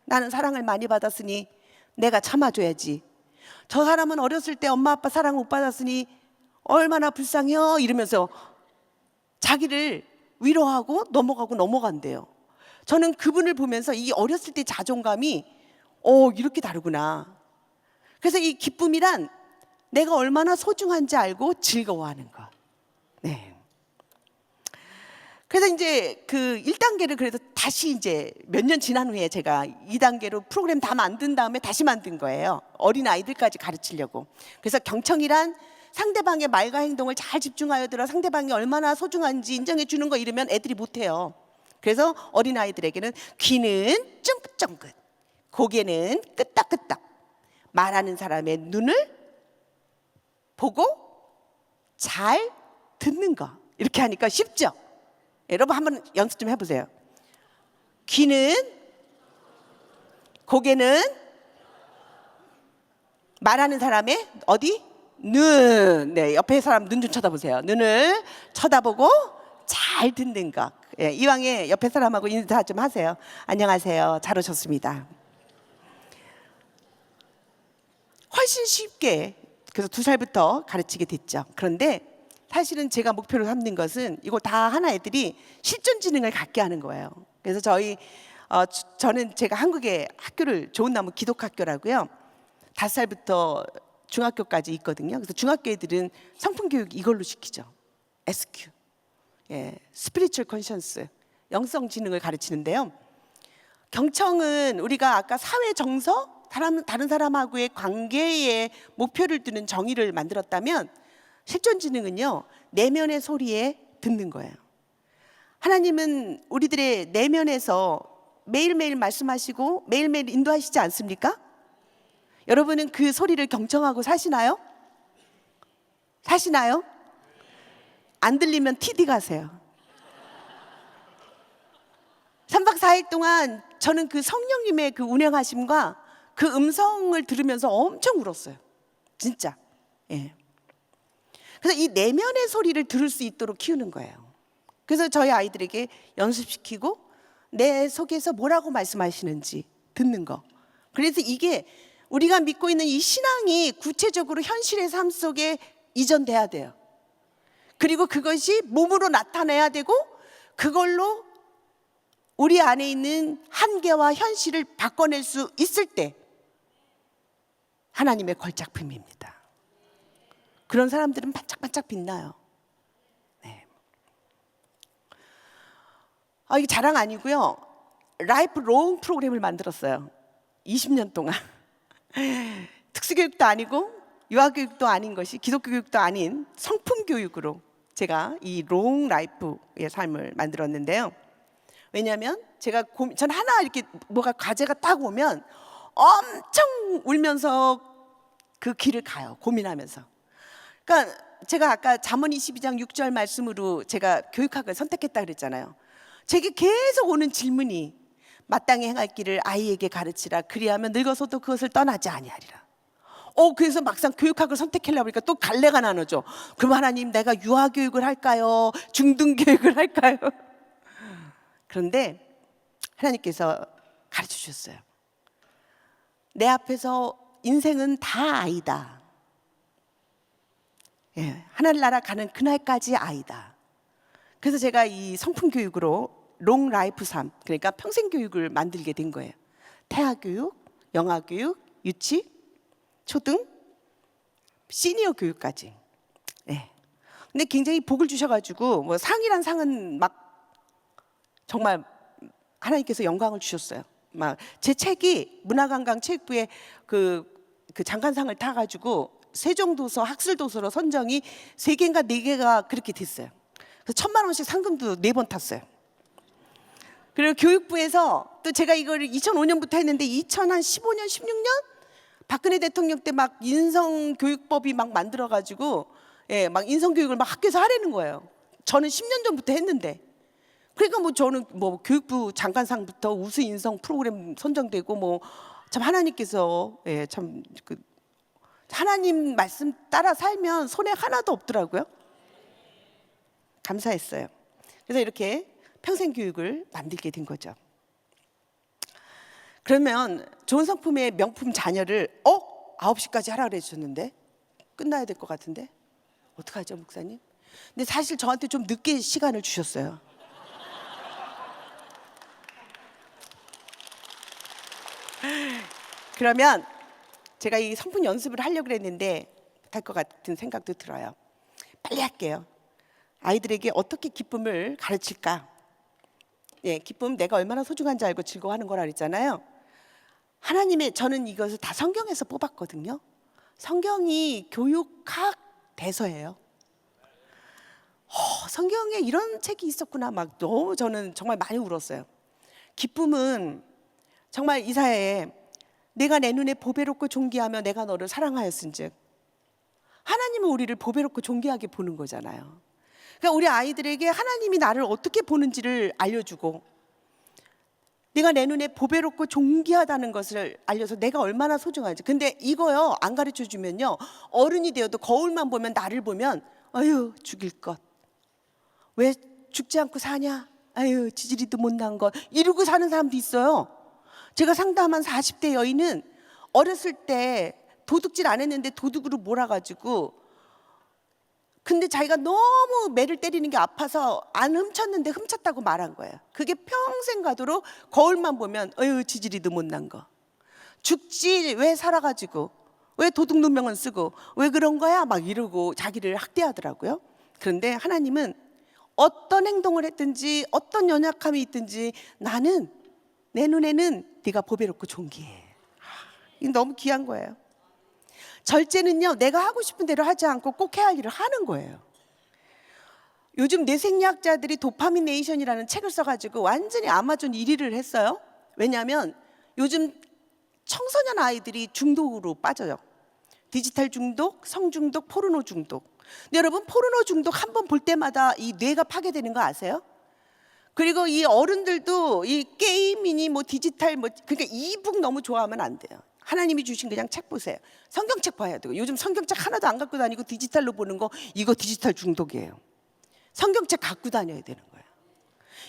나는 사랑을 많이 받았으니 내가 참아줘야지. 저 사람은 어렸을 때 엄마 아빠 사랑을 못 받았으니 얼마나 불쌍해요 이러면서 자기를 위로하고 넘어간대요. 저는 그분을 보면서 이 어렸을 때 자존감이 이렇게 다르구나. 그래서 이 기쁨이란 내가 얼마나 소중한지 알고 즐거워하는 것. 네. 그래서 이제 그 1단계를 그래도 다시 이제 몇 년 지난 후에 제가 2단계로 프로그램 다 만든 다음에 다시 만든 거예요. 어린 아이들까지 가르치려고. 그래서 경청이란 상대방의 말과 행동을 잘 집중하여 들어 상대방이 얼마나 소중한지 인정해 주는 거 이러면 애들이 못해요. 그래서 어린 아이들에게는 귀는 쫑긋쫑긋, 고개는 끄덕끄덕, 말하는 사람의 눈을 보고 잘 듣는 거. 이렇게 하니까 쉽죠? 여러분 한번 연습 좀 해보세요. 귀는, 고개는, 말하는 사람의 어디? 눈. 네, 옆에 사람 눈 좀 쳐다보세요. 눈을 쳐다보고 잘 듣는 것. 예, 이왕에 옆에 사람하고 인사 좀 하세요. 안녕하세요. 잘 오셨습니다. 훨씬 쉽게 그래서 2살부터 가르치게 됐죠. 그런데 사실은 제가 목표로 삼는 것은 이거 다 하나 애들이 실존 지능을 갖게 하는 거예요. 그래서 저는 제가 한국에 학교를 좋은 나무 기독학교라고요. 5살부터 중학교까지 있거든요. 그래서 중학교 애들은 성품 교육 이걸로 시키죠. SQ, 스피리추얼 컨션스, 영성 지능을 가르치는데요. 경청은 우리가 아까 사회 정서, 다른 사람하고의 관계에 목표를 두는 정의를 만들었다면 실존 지능은요, 내면의 소리에 듣는 거예요. 하나님은 우리들의 내면에서 매일매일 말씀하시고 매일매일 인도하시지 않습니까? 여러분은 그 소리를 경청하고 사시나요? 사시나요? 안 들리면 TD 가세요. 3박 4일 동안 저는 그 성령님의 그 운행하심과 그 음성을 들으면서 엄청 울었어요. 진짜. 예. 그래서 이 내면의 소리를 들을 수 있도록 키우는 거예요. 그래서 저희 아이들에게 연습시키고 내 속에서 뭐라고 말씀하시는지 듣는 거. 그래서 이게 우리가 믿고 있는 이 신앙이 구체적으로 현실의 삶 속에 이전돼야 돼요. 그리고 그것이 몸으로 나타내야 되고 그걸로 우리 안에 있는 한계와 현실을 바꿔낼 수 있을 때 하나님의 걸작품입니다. 그런 사람들은 반짝반짝 빛나요. 네. 이게 자랑 아니고요. 라이프 롱 프로그램을 만들었어요. 20년 동안. 특수교육도 아니고 유아교육도 아닌 것이 기독교육도 아닌 성품교육으로 제가 이 롱 라이프의 삶을 만들었는데요. 왜냐하면 전 하나 이렇게 뭐가 과제가 딱 오면 엄청 울면서 그 길을 가요. 고민하면서. 그러니까 제가 아까 잠언 22장 6절 말씀으로 제가 교육학을 선택했다 그랬잖아요. 제게 계속 오는 질문이 마땅히 행할 길을 아이에게 가르치라. 그리하면 늙어서도 그것을 떠나지 아니하리라. 그래서 막상 교육학을 선택하려고 하니까 또 갈래가 나누죠. 그럼 하나님 내가 유아교육을 할까요? 중등교육을 할까요? 그런데 하나님께서 가르쳐 주셨어요. 내 앞에서 인생은 다 아이다. 하늘나라 가는 그날까지 아이다. 그래서 제가 이 성품교육으로 롱 라이프 삶, 그러니까 평생교육을 만들게 된 거예요. 태아교육, 영아교육, 유치, 초등, 시니어 교육까지. 근데 굉장히 복을 주셔가지고 뭐 상이란 상은 막 정말 하나님께서 영광을 주셨어요. 막 제 책이 문화관광체육부의 그 장관상을 타가지고 세종도서 학술도서로 선정이 3개인가 4개가 그렇게 됐어요. 그래서 1,000만 원씩 상금도 4번 탔어요. 그리고 교육부에서 또 제가 이걸 2005년부터 했는데 2015년, 16년 박근혜 대통령 때 막 인성교육법이 막 만들어가지고 막 인성교육을 막 학교에서 하라는 거예요. 저는 10년 전부터 했는데 그러니까 뭐 저는 뭐 교육부 장관상부터 우수 인성 프로그램 선정되고 뭐 참 하나님께서 참 하나님 말씀 따라 살면 손해 하나도 없더라고요. 감사했어요. 그래서 이렇게 평생 교육을 만들게 된 거죠. 그러면 좋은 성품의 명품 자녀를 9시까지 하라 그러셨는데 끝나야 될 것 같은데 어떡하죠, 목사님? 근데 사실 저한테 좀 늦게 시간을 주셨어요. 그러면 제가 이 성품 연습을 하려고 그랬는데 못할 것 같은 생각도 들어요. 빨리 할게요. 아이들에게 어떻게 기쁨을 가르칠까? 기쁨 내가 얼마나 소중한지 알고 즐거워하는 거라 그랬잖아요. 저는 이것을 다 성경에서 뽑았거든요. 성경이 교육학 대서예요. 성경에 이런 책이 있었구나. 막 너무 저는 정말 많이 울었어요. 기쁨은 정말 이사야에 내가 내 눈에 보배롭고 존귀하며 내가 너를 사랑하였은즉, 하나님은 우리를 보배롭고 존귀하게 보는 거잖아요. 그러니까 우리 아이들에게 하나님이 나를 어떻게 보는지를 알려주고 내가 내 눈에 보배롭고 존귀하다는 것을 알려서 내가 얼마나 소중한지. 근데 이거요 안 가르쳐 주면요, 어른이 되어도 거울만 보면 나를 보면 아유 죽일 것, 왜 죽지 않고 사냐, 아유 지지리도 못난 것, 이러고 사는 사람도 있어요. 제가 상담한 40대 여인은 어렸을 때 도둑질 안 했는데 도둑으로 몰아가지고, 근데 자기가 너무 매를 때리는 게 아파서 안 훔쳤는데 훔쳤다고 말한 거예요. 그게 평생 가도록 거울만 보면 어휴 지지리도 못난 거, 죽지 왜 살아가지고, 왜 도둑 누명은 쓰고, 왜 그런 거야 막 이러고 자기를 학대하더라고요. 그런데 하나님은 어떤 행동을 했든지 어떤 연약함이 있든지 나는, 내 눈에는 네가 보배롭고 존귀해. 이게 너무 귀한 거예요. 절제는요, 내가 하고 싶은 대로 하지 않고 꼭 해야 할 일을 하는 거예요. 요즘 뇌생리학자들이 도파민네이션이라는 책을 써가지고 완전히 아마존 1위를 했어요. 왜냐하면 요즘 청소년 아이들이 중독으로 빠져요. 디지털 중독, 성중독, 포르노 중독. 근데 여러분, 포르노 중독 한 번 볼 때마다 이 뇌가 파괴되는 거 아세요? 그리고 이 어른들도 이 게임이니 뭐 디지털 그러니까 이북 너무 좋아하면 안 돼요. 하나님이 주신 그냥 책 보세요. 성경책 봐야 되고, 요즘 성경책 하나도 안 갖고 다니고 디지털로 보는 거, 이거 디지털 중독이에요. 성경책 갖고 다녀야 되는 거예요.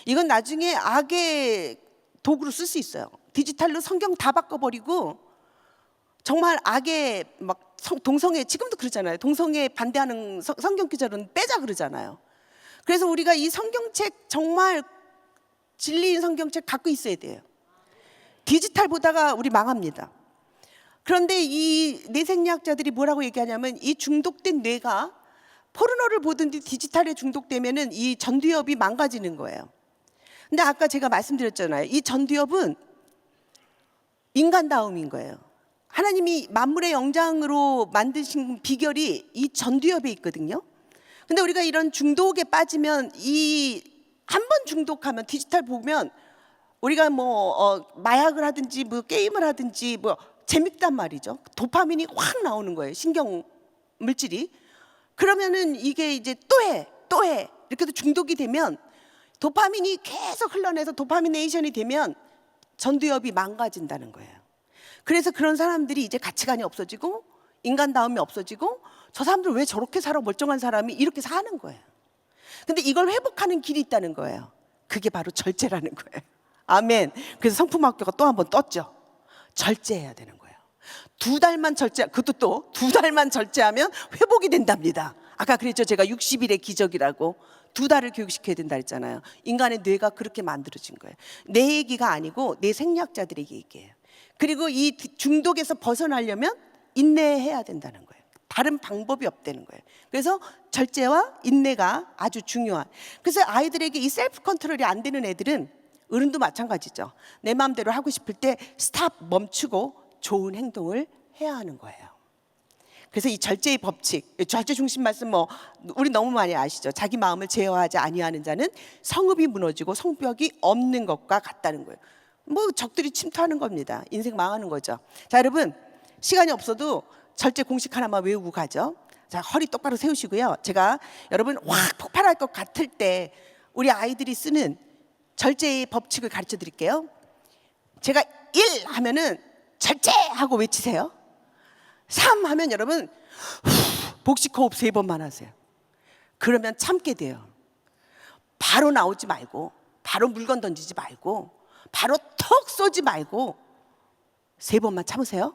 이건 나중에 악의 도구로 쓸 수 있어요. 디지털로 성경 다 바꿔버리고 정말 악의 막 동성애, 지금도 그러잖아요. 동성애 반대하는 성경 기자로는 빼자 그러잖아요. 그래서 우리가 이 성경책, 정말 진리인 성경책 갖고 있어야 돼요. 디지털 보다가 우리 망합니다. 그런데 이 뇌생리학자들이 뭐라고 얘기하냐면, 이 중독된 뇌가 포르노를 보든지 디지털에 중독되면은 이 전두엽이 망가지는 거예요. 근데 아까 제가 말씀드렸잖아요. 이 전두엽은 인간다움인 거예요. 하나님이 만물의 영장으로 만드신 비결이 이 전두엽에 있거든요. 근데 우리가 이런 중독에 빠지면, 이 한 번 중독하면, 디지털 보면 우리가 뭐 마약을 하든지 뭐 게임을 하든지 뭐 재밌단 말이죠. 도파민이 확 나오는 거예요, 신경 물질이. 그러면은 이게 이제 또 해 이렇게 중독이 되면, 도파민이 계속 흘러내서 도파미네이션이 되면 전두엽이 망가진다는 거예요. 그래서 그런 사람들이 이제 가치관이 없어지고 인간다움이 없어지고, 저 사람들 왜 저렇게 살아, 멀쩡한 사람이 이렇게 사는 거예요. 근데 이걸 회복하는 길이 있다는 거예요. 그게 바로 절제라는 거예요. 아멘. 그래서 성품학교가 또 한 번 떴죠. 절제해야 되는 거예요. 2달만 절제, 그것도 또 2달만 절제하면 회복이 된답니다. 아까 그랬죠, 제가 60일의 기적이라고. 2달을 교육시켜야 된다 했잖아요. 인간의 뇌가 그렇게 만들어진 거예요. 내 얘기가 아니고 뇌생리학자들의 얘기예요. 그리고 이 중독에서 벗어나려면 인내해야 된다는 거예요. 다른 방법이 없다는 거예요. 그래서 절제와 인내가 아주 중요한. 그래서 아이들에게 이 셀프 컨트롤이 안 되는 애들은, 어른도 마찬가지죠. 내 마음대로 하고 싶을 때 스탑, 멈추고 좋은 행동을 해야 하는 거예요. 그래서 이 절제의 법칙, 절제 중심 말씀 우리 너무 많이 아시죠? 자기 마음을 제어하지 아니하는 자는 성읍이 무너지고 성벽이 없는 것과 같다는 거예요. 적들이 침투하는 겁니다. 인생 망하는 거죠. 자, 여러분, 시간이 없어도 절제 공식 하나만 외우고 가죠. 자, 허리 똑바로 세우시고요. 제가 여러분 확 폭발할 것 같을 때 우리 아이들이 쓰는 절제의 법칙을 가르쳐 드릴게요. 제가 1 하면은 절제하고 외치세요. 3 하면 여러분 복식 호흡 3번만 하세요. 그러면 참게 돼요. 바로 나오지 말고, 바로 물건 던지지 말고, 바로 턱 쏘지 말고 3번만 참으세요.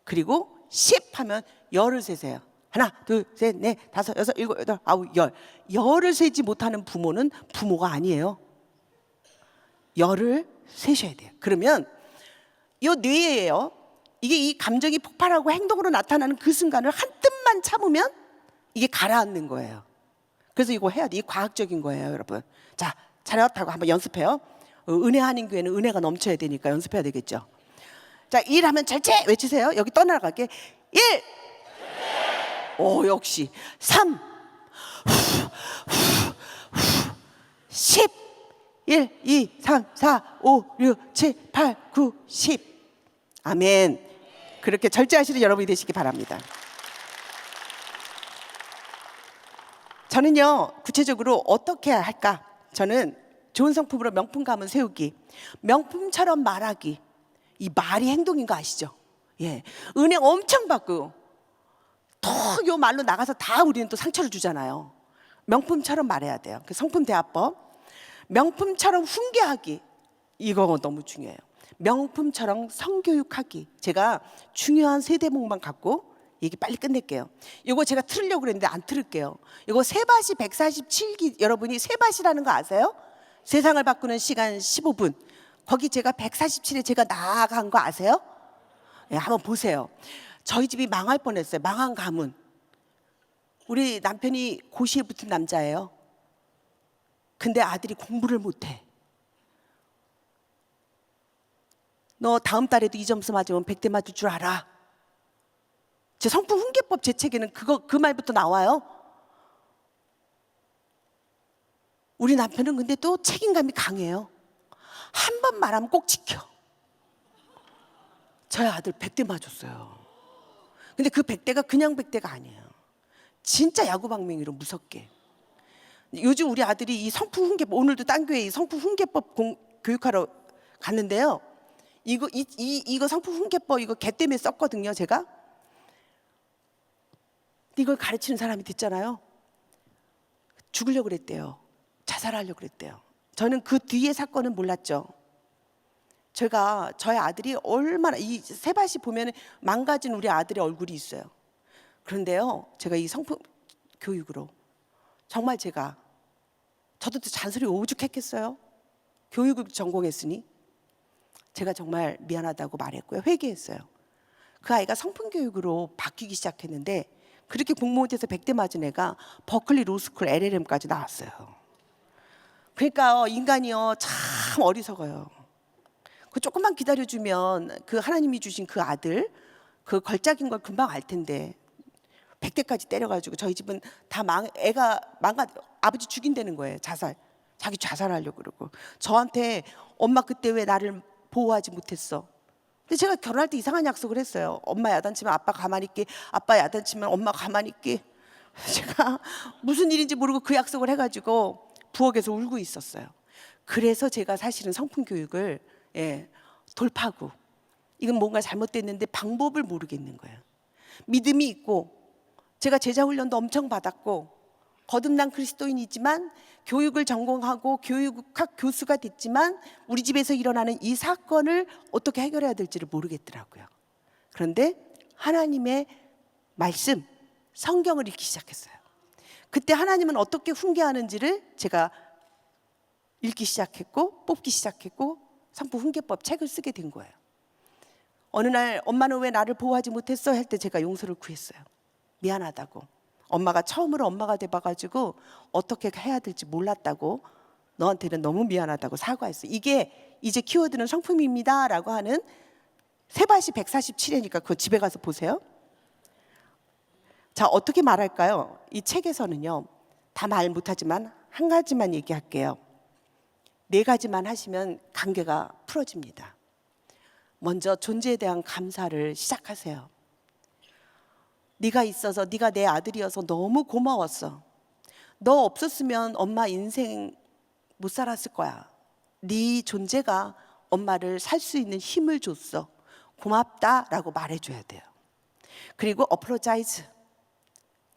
그리고 10 하면 열을 세세요. 하나, 둘, 셋, 넷, 다섯, 여섯, 일곱, 여덟, 아홉, 열. 열을 세지 못하는 부모는 부모가 아니에요. 열을 세셔야 돼요. 그러면 이 뇌예요. 이게 이 감정이 폭발하고 행동으로 나타나는 그 순간을 한 뜸만 참으면 이게 가라앉는 거예요. 그래서 이거 해야 돼. 이게 과학적인 거예요, 여러분. 자, 잘했다고 한번 연습해요. 은혜하는 교회는 은혜가 넘쳐야 되니까 연습해야 되겠죠. 자, 1 하면 절제 외치세요. 여기 떠나갈게. 1. 오, 역시. 3. 10. 1, 2, 3, 4, 5, 6, 7, 8, 9, 10. 아멘. 그렇게 절제하시는 여러분이 되시기 바랍니다. 저는요, 구체적으로 어떻게 할까? 저는 좋은 성품으로 명품 가문 세우기, 명품처럼 말하기. 이 말이 행동인 거 아시죠? 예, 은행 엄청 받고 더 요 말로 나가서 다 우리는 또 상처를 주잖아요. 명품처럼 말해야 돼요. 그 성품 대화법. 명품처럼 훈계하기, 이거 너무 중요해요. 명품처럼 성교육하기. 제가 중요한 3대목만 갖고 얘기 빨리 끝낼게요. 이거 제가 틀으려고 그랬는데 안 틀을게요. 이거 세바시 147기, 여러분이 세바시라는 거 아세요? 세상을 바꾸는 시간 15분. 거기 제가 147에 제가 나아간 거 아세요? 네, 한번 보세요. 저희 집이 망할 뻔했어요. 망한 가문. 우리 남편이 고시에 붙은 남자예요. 근데 아들이 공부를 못해. 너 다음 달에도 이 점수 맞으면 100대 맞을 줄 알아. 제 성품 훈계법 제 책에는 그 말부터 나와요. 우리 남편은 근데 또 책임감이 강해요. 한 번 말하면 꼭 지켜. 저희 아들 100대 맞았어요. 근데 그 100대가 그냥 100대가 아니에요. 진짜 야구방맹이로 무섭게. 요즘 우리 아들이 이 성품 훈계법, 오늘도 딴 교회에 이 성품 훈계법 교육하러 갔는데요. 이거 성품 훈계법 이거 걔 때문에 썼거든요, 제가. 이걸 가르치는 사람이 됐잖아요. 죽으려고 그랬대요. 자살하려고 그랬대요. 저는 그 뒤에 사건은 몰랐죠. 제가 저희 아들이 얼마나 이 세바시 보면 망가진 우리 아들의 얼굴이 있어요. 그런데요, 제가 이 성품 교육으로 정말 저도 잔소리 오죽했겠어요. 교육을 전공했으니 제가 정말 미안하다고 말했고요. 회개했어요. 그 아이가 성품 교육으로 바뀌기 시작했는데 그렇게 공무원 돼서 100대 맞은 애가 버클리 로스쿨 LLM까지 나왔어요. 그러니까 인간이요 참 어리석어요. 그 조금만 기다려주면 그 하나님이 주신 그 아들 그 걸작인 걸 금방 알 텐데 100대까지 때려가지고 저희 집은 다 애가 아버지 죽인다는 거예요. 자기 자살하려고 그러고 저한테 엄마 그때 왜 나를 보호하지 못했어? 근데 제가 결혼할 때 이상한 약속을 했어요. 엄마 야단치면 아빠 가만히 있게, 아빠 야단치면 엄마 가만히 있게. 제가 무슨 일인지 모르고 그 약속을 해가지고 부엌에서 울고 있었어요. 그래서 제가 사실은 성품 교육을 돌파하고 이건 뭔가 잘못됐는데 방법을 모르겠는 거예요. 믿음이 있고 제가 제자 훈련도 엄청 받았고 거듭난 그리스도인이지만 교육을 전공하고 교육학 교수가 됐지만 우리 집에서 일어나는 이 사건을 어떻게 해결해야 될지를 모르겠더라고요. 그런데 하나님의 말씀, 성경을 읽기 시작했어요. 그때 하나님은 어떻게 훈계하는지를 제가 읽기 시작했고 뽑기 시작했고 성품 훈계법 책을 쓰게 된 거예요. 어느 날 엄마는 왜 나를 보호하지 못했어? 할 때 제가 용서를 구했어요. 미안하다고. 엄마가 처음으로 엄마가 돼봐가지고 어떻게 해야 될지 몰랐다고 너한테는 너무 미안하다고 사과했어요. 이게 이제 키워드는 성품입니다 라고 하는 세바시 147회니까 그거 집에 가서 보세요. 자, 어떻게 말할까요? 이 책에서는요 다 말 못하지만 한 가지만 얘기할게요. 4가지만 하시면 관계가 풀어집니다. 먼저 존재에 대한 감사를 시작하세요. 네가 있어서, 네가 내 아들이어서 너무 고마웠어. 너 없었으면 엄마 인생 못 살았을 거야. 네 존재가 엄마를 살 수 있는 힘을 줬어. 고맙다라고 말해줘야 돼요. 그리고 apologize,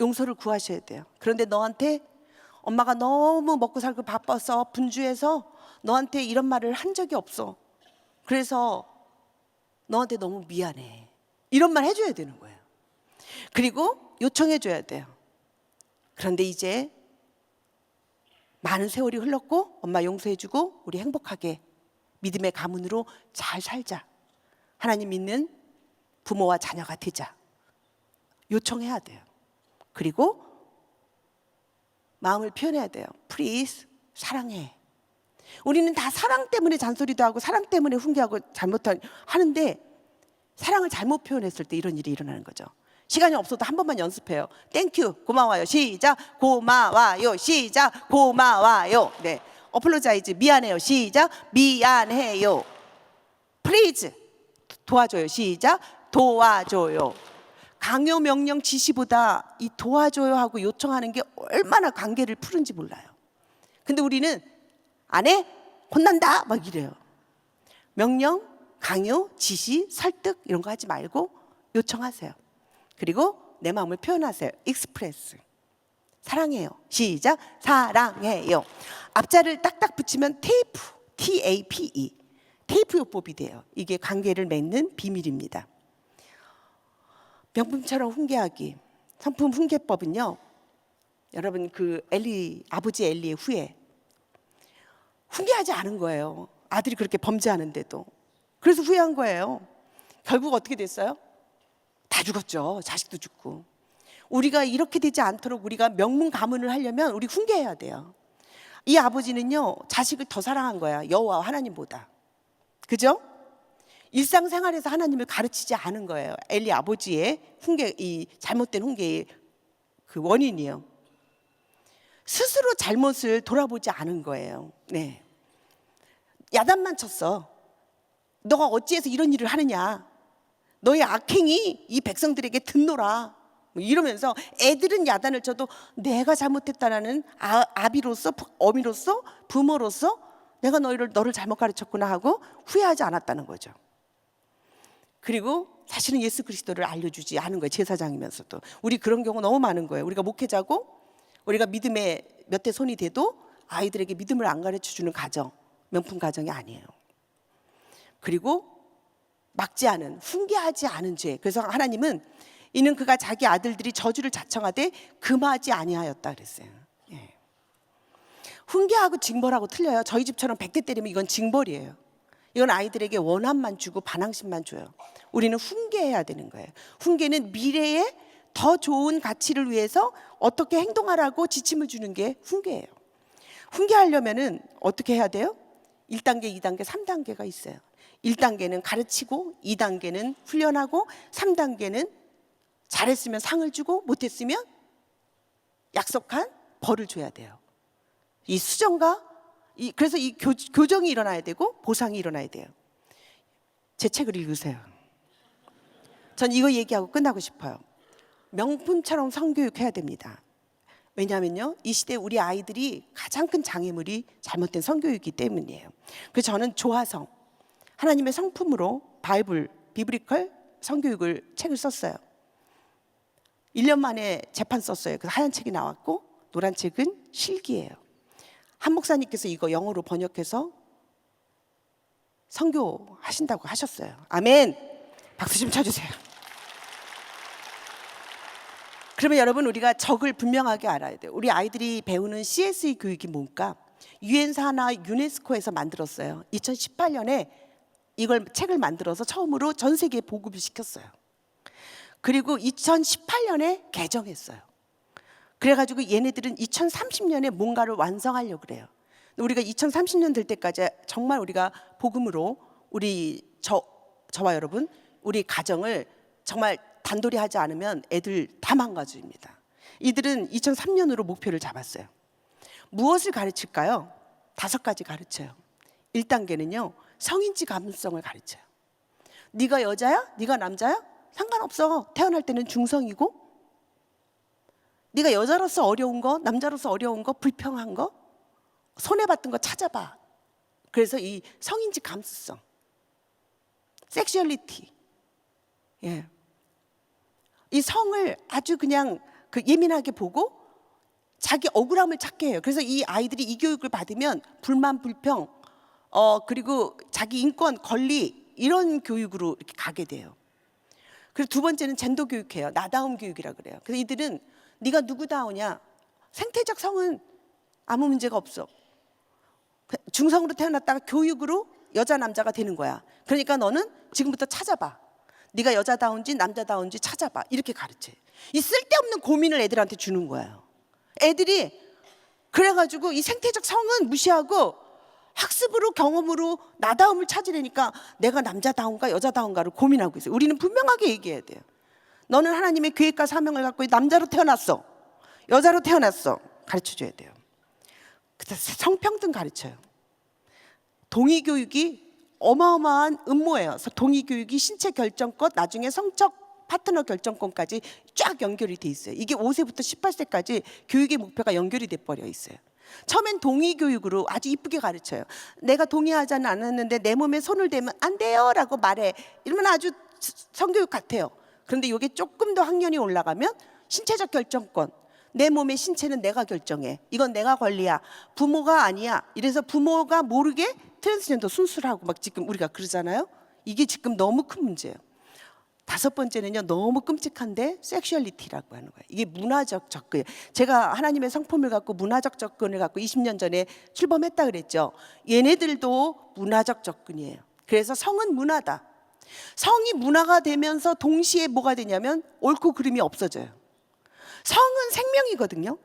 용서를 구하셔야 돼요. 그런데 너한테 엄마가 너무 먹고 살고 바빠서 분주해서 너한테 이런 말을 한 적이 없어. 그래서 너한테 너무 미안해. 이런 말 해줘야 되는 거예요. 그리고 요청해줘야 돼요. 그런데 이제 많은 세월이 흘렀고 엄마 용서해주고 우리 행복하게 믿음의 가문으로 잘 살자. 하나님 믿는 부모와 자녀가 되자. 요청해야 돼요. 그리고 마음을 표현해야 돼요. Please, 사랑해. 우리는 다 사랑 때문에 잔소리도 하고 사랑 때문에 훈계하고 하는데 사랑을 잘못 표현했을 때 이런 일이 일어나는 거죠. 시간이 없어도 한 번만 연습해요. 땡큐, 고마워요. 시작. 고마워요. 시작. 고마워요. 네. 어플로자이즈, 미안해요. 시작. 미안해요. 플리즈, 도와줘요. 시작. 도와줘요. 강요, 명령, 지시보다 이 도와줘요 하고 요청하는 게 얼마나 관계를 푸른지 몰라요. 근데 우리는 안 해? 혼난다 막 이래요. 명령, 강요, 지시, 설득 이런 거 하지 말고 요청하세요. 그리고 내 마음을 표현하세요. 익스프레스. 사랑해요. 시작. 사랑해요. 앞자를 딱딱 붙이면 테이프, TAPE, 테이프 요법이 돼요. 이게 관계를 맺는 비밀입니다. 명품처럼 훈계하기. 성품 훈계법은요, 여러분 그 아버지 엘리의 후예, 훈계하지 않은 거예요. 아들이 그렇게 범죄하는데도. 그래서 후회한 거예요. 결국 어떻게 됐어요? 다 죽었죠. 자식도 죽고. 우리가 이렇게 되지 않도록 우리가 명문 가문을 하려면 우리 훈계해야 돼요. 이 아버지는요, 자식을 더 사랑한 거야. 여호와 하나님보다. 그죠? 일상생활에서 하나님을 가르치지 않은 거예요. 엘리 아버지의 훈계, 이 잘못된 훈계의 그 원인이요. 스스로 잘못을 돌아보지 않은 거예요. 네. 야단만 쳤어. 너가 어찌해서 이런 일을 하느냐? 너의 악행이 이 백성들에게 듣노라. 이러면서 애들은 야단을 쳐도 내가 잘못했다라는 아비로서, 어미로서, 부모로서 내가 너를 잘못 가르쳤구나 하고 후회하지 않았다는 거죠. 그리고 사실은 예수 그리스도를 알려주지 않은 거예요. 제사장이면서도. 우리 그런 경우 너무 많은 거예요. 우리가 목회자고 우리가 믿음에 몇 대 손이 돼도 아이들에게 믿음을 안 가르쳐주는 가정, 명품 가정이 아니에요. 그리고 막지 않은, 훈계하지 않은 죄. 그래서 하나님은 이는 그가 자기 아들들이 저주를 자청하되 금하지 아니하였다 그랬어요. 예. 훈계하고 징벌하고 틀려요. 저희 집처럼 100대 때리면 이건 징벌이에요. 이건 아이들에게 원한만 주고 반항심만 줘요. 우리는 훈계해야 되는 거예요. 훈계는 미래에 더 좋은 가치를 위해서 어떻게 행동하라고 지침을 주는 게 훈계예요. 훈계하려면은 어떻게 해야 돼요? 1단계, 2단계, 3단계가 있어요. 1단계는 가르치고, 2단계는 훈련하고, 3단계는 잘했으면 상을 주고 못했으면 약속한 벌을 줘야 돼요. 이 수정과 그래서 이 교정이 일어나야 되고 보상이 일어나야 돼요. 제 책을 읽으세요. 전 이거 얘기하고 끝나고 싶어요. 명품처럼 성교육해야 됩니다. 왜냐하면요, 이 시대 우리 아이들이 가장 큰 장애물이 잘못된 성교육이기 때문이에요. 그래서 저는 조화성, 하나님의 성품으로 비브리컬 성교육을 책을 썼어요. 1년 만에 재판 썼어요. 그래서 하얀 책이 나왔고 노란 책은 실기예요. 한 목사님께서 이거 영어로 번역해서 선교하신다고 하셨어요. 아멘. 박수 좀 쳐주세요. 그러면 여러분, 우리가 적을 분명하게 알아야 돼요. 우리 아이들이 배우는 CSE 교육이 뭘까? 유엔사나 유네스코에서 만들었어요. 2018년에 이걸 책을 만들어서 처음으로 전 세계에 보급을 시켰어요. 그리고 2018년에 개정했어요. 그래가지고 얘네들은 2030년에 뭔가를 완성하려고 그래요. 우리가 2030년 될 때까지 정말 우리가 복음으로 저와 여러분, 우리 가정을 정말 단돌이 하지 않으면 애들 다 망가집니다. 이들은 2003년으로 목표를 잡았어요. 무엇을 가르칠까요? 5가지 가르쳐요. 1단계는요, 성인지 감수성을 가르쳐요. 네가 여자야? 네가 남자야? 상관없어. 태어날 때는 중성이고, 네가 여자로서 어려운 거, 남자로서 어려운 거, 불평한 거, 손해봤던 거 찾아봐. 그래서 이 성인지 감수성, 섹슈얼리티, 예, 이 성을 아주 그냥 그 예민하게 보고 자기 억울함을 찾게 해요. 그래서 이 아이들이 이 교육을 받으면 불만, 불평, 그리고 자기 인권, 권리 이런 교육으로 이렇게 가게 돼요. 그리고 두 번째는 젠더 교육해요. 나다움 교육이라 그래요. 그래서 이들은 네가 누구다우냐, 생태적 성은 아무 문제가 없어. 중성으로 태어났다가 교육으로 여자 남자가 되는 거야. 그러니까 너는 지금부터 찾아봐. 네가 여자다운지 남자다운지 찾아봐. 이렇게 가르쳐요. 이 쓸데없는 고민을 애들한테 주는 거예요. 애들이 그래가지고 이 생태적 성은 무시하고 학습으로 경험으로 나다움을 찾으려니까 내가 남자다운가 여자다운가를 고민하고 있어요. 우리는 분명하게 얘기해야 돼요. 너는 하나님의 계획과 사명을 갖고 남자로 태어났어, 여자로 태어났어. 가르쳐줘야 돼요. 그래서 성평등 가르쳐요. 동의교육이 어마어마한 음모예요. 그래서 동의교육이 신체 결정권, 나중에 성적 파트너 결정권까지 쫙 연결이 돼 있어요. 이게 5세부터 18세까지 교육의 목표가 연결이 돼 버려 있어요. 처음엔 동의교육으로 아주 이쁘게 가르쳐요. 내가 동의하지는 않았는데 내 몸에 손을 대면 안 돼요 라고 말해. 이러면 아주 성교육 같아요. 그런데 이게 조금 더 학년이 올라가면 신체적 결정권, 내 몸의 신체는 내가 결정해. 이건 내가 권리야. 부모가 아니야. 이래서 부모가 모르게 트랜스젠더 순수하고 막 지금 우리가 그러잖아요. 이게 지금 너무 큰 문제예요. 다섯 번째는요, 너무 끔찍한데 섹슈얼리티라고 하는 거예요. 이게 문화적 접근. 제가 하나님의 성품을 갖고 문화적 접근을 갖고 20년 전에 출범했다 그랬죠. 얘네들도 문화적 접근이에요. 그래서 성은 문화다. 성이 문화가 되면서 동시에 뭐가 되냐면 옳고 그름이 없어져요. 성은 생명이거든요.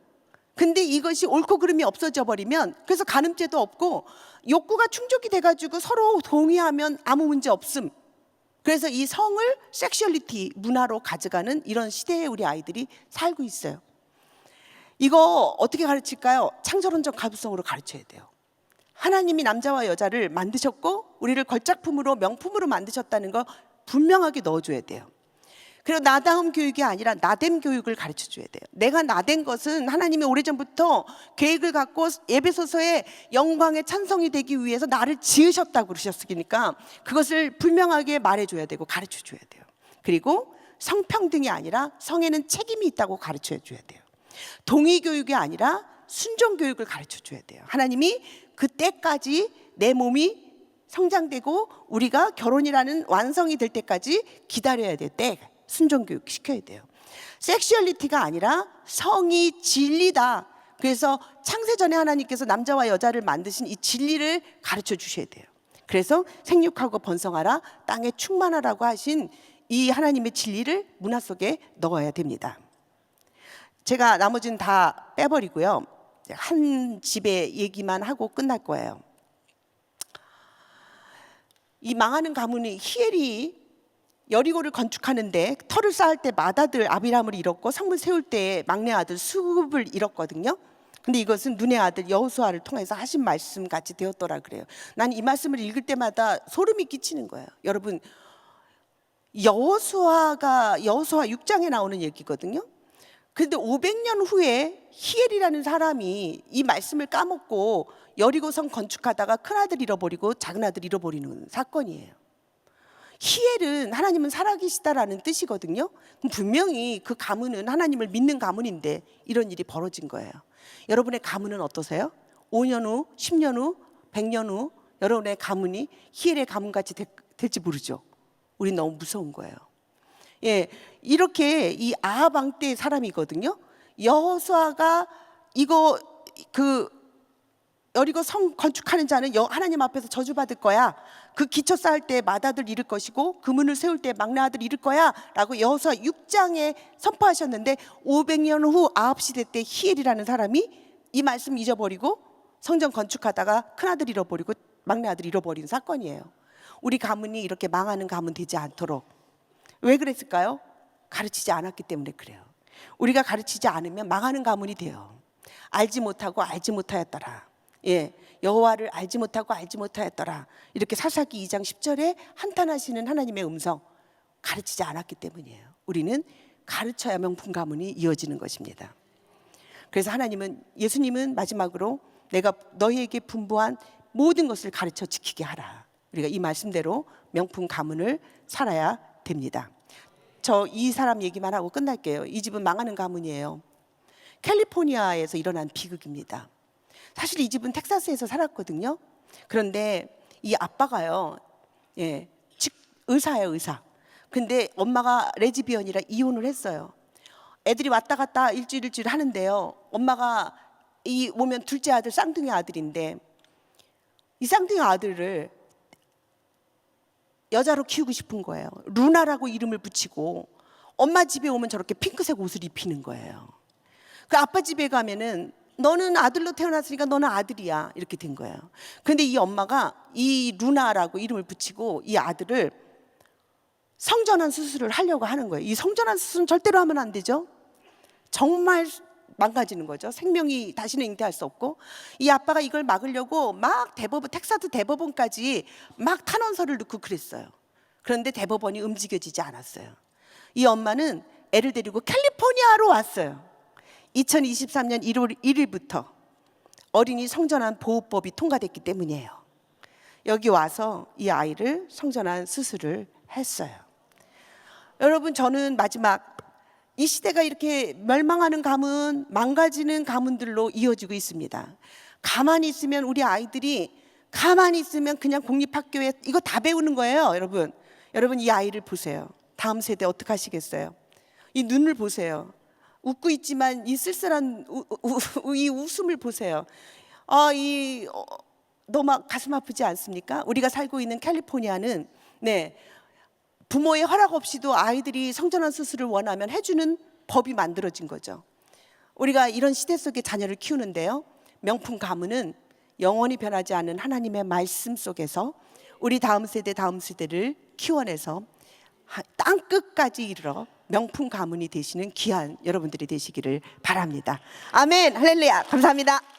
근데 이것이 옳고 그름이 없어져 버리면 그래서 간음죄도 없고 욕구가 충족이 돼가지고 서로 동의하면 아무 문제 없음. 그래서 이 성을 섹슈얼리티 문화로 가져가는 이런 시대에 우리 아이들이 살고 있어요. 이거 어떻게 가르칠까요? 창조론적 가부성으로 가르쳐야 돼요. 하나님이 남자와 여자를 만드셨고 우리를 걸작품으로 명품으로 만드셨다는 거 분명하게 넣어줘야 돼요. 그리고 나다움 교육이 아니라 나댐 교육을 가르쳐줘야 돼요. 내가 나댄 것은 하나님이 오래전부터 계획을 갖고 에베소서의 영광의 찬송이 되기 위해서 나를 지으셨다고 그러셨으니까 그것을 분명하게 말해줘야 되고 가르쳐줘야 돼요. 그리고 성평등이 아니라 성에는 책임이 있다고 가르쳐줘야 돼요. 동의교육이 아니라 순종교육을 가르쳐줘야 돼요. 하나님이 그때까지 내 몸이 성장되고 우리가 결혼이라는 완성이 될 때까지 기다려야 될 때 순종교육 시켜야 돼요. 섹슈얼리티가 아니라 성이 진리다. 그래서 창세전에 하나님께서 남자와 여자를 만드신 이 진리를 가르쳐 주셔야 돼요. 그래서 생육하고 번성하라, 땅에 충만하라고 하신 이 하나님의 진리를 문화 속에 넣어야 됩니다. 제가 나머지는 다 빼버리고요. 한 집의 얘기만 하고 끝날 거예요. 이 망하는 가문이 히엘이 여리고를 건축하는데 터를 쌓을 때 맏아들 아비람을 잃었고 성문 세울 때 막내 아들 수굽을 잃었거든요. 근데 이것은 눈의 아들 여호수아를 통해서 하신 말씀 같이 되었더라 그래요. 난 이 말씀을 읽을 때마다 소름이 끼치는 거예요. 여러분, 여호수아 6장에 나오는 얘기거든요. 그런데 500년 후에 히엘이라는 사람이 이 말씀을 까먹고 여리고성 건축하다가 큰아들 잃어버리고 작은아들 잃어버리는 사건이에요. 히엘은 하나님은 살아계시다라는 뜻이거든요. 그럼 분명히 그 가문은 하나님을 믿는 가문인데 이런 일이 벌어진 거예요. 여러분의 가문은 어떠세요? 5년 후, 10년 후, 100년 후 여러분의 가문이 히엘의 가문같이 될지 모르죠. 우린 너무 무서운 거예요. 예, 이렇게 이 아합 왕 때의 사람이거든요. 여호수아가 이거 여리고 성 건축하는 자는 하나님 앞에서 저주받을 거야. 그 기초 쌓을 때 맏아들 잃을 것이고 그 문을 세울 때 막내 아들 잃을 거야 라고 여호수아 6장에 선포하셨는데 500년 후 아합 시대 때 히엘이라는 사람이 이 말씀 잊어버리고 성전 건축하다가 큰아들 잃어버리고 막내 아들 잃어버린 사건이에요. 우리 가문이 이렇게 망하는 가문 되지 않도록. 왜 그랬을까요? 가르치지 않았기 때문에 그래요. 우리가 가르치지 않으면 망하는 가문이 돼요. 알지 못하고 알지 못하였더라. 예, 여호와를 알지 못하고 알지 못하였더라. 이렇게 사사기 2장 10절에 한탄하시는 하나님의 음성 가르치지 않았기 때문이에요. 우리는 가르쳐야 명품 가문이 이어지는 것입니다. 그래서 예수님은 마지막으로 내가 너희에게 분부한 모든 것을 가르쳐 지키게 하라. 우리가 이 말씀대로 명품 가문을 살아야 됩니다. 저 이 사람 얘기만 하고 끝날게요. 이 집은 망하는 가문이에요. 캘리포니아에서 일어난 비극입니다. 사실 이 집은 텍사스에서 살았거든요. 그런데 이 아빠가요, 의사예요, 의사. 근데 엄마가 레즈비언이라 이혼을 했어요. 애들이 왔다 갔다 일주일 하는데요. 엄마가 이 오면 둘째 아들 쌍둥이 아들인데 이 쌍둥이 아들을 여자로 키우고 싶은 거예요. 루나라고 이름을 붙이고 엄마 집에 오면 저렇게 핑크색 옷을 입히는 거예요. 그 아빠 집에 가면은 너는 아들로 태어났으니까 너는 아들이야 이렇게 된 거예요. 그런데 이 엄마가 이 루나라고 이름을 붙이고 이 아들을 성전환 수술을 하려고 하는 거예요. 이 성전환 수술은 절대로 하면 안 되죠. 정말 망가지는 거죠. 생명이 다시는 잉태할 수 없고, 이 아빠가 이걸 막으려고 막 텍사스 대법원까지 막 탄원서를 넣고 그랬어요. 그런데 대법원이 움직여지지 않았어요. 이 엄마는 애를 데리고 캘리포니아로 왔어요. 2023년 1월 1일부터 어린이 성전환 보호법이 통과됐기 때문이에요. 여기 와서 이 아이를 성전환 수술을 했어요. 여러분, 저는 마지막 이 시대가 이렇게 멸망하는 가문, 망가지는 가문들로 이어지고 있습니다. 가만히 있으면 우리 아이들이 가만히 있으면 그냥 공립학교에 이거 다 배우는 거예요. 여러분 이 아이를 보세요. 다음 세대 어떻게 하시겠어요? 이 눈을 보세요. 웃고 있지만 이 쓸쓸한 이 웃음을 보세요. 너무 가슴 아프지 않습니까? 우리가 살고 있는 캘리포니아는 부모의 허락 없이도 아이들이 성전환 수술을 원하면 해주는 법이 만들어진 거죠. 우리가 이런 시대 속에 자녀를 키우는데요, 명품 가문은 영원히 변하지 않는 하나님의 말씀 속에서 우리 다음 세대를 키워내서 땅 끝까지 이르러 명품 가문이 되시는 귀한 여러분들이 되시기를 바랍니다. 아멘, 할렐루야. 감사합니다.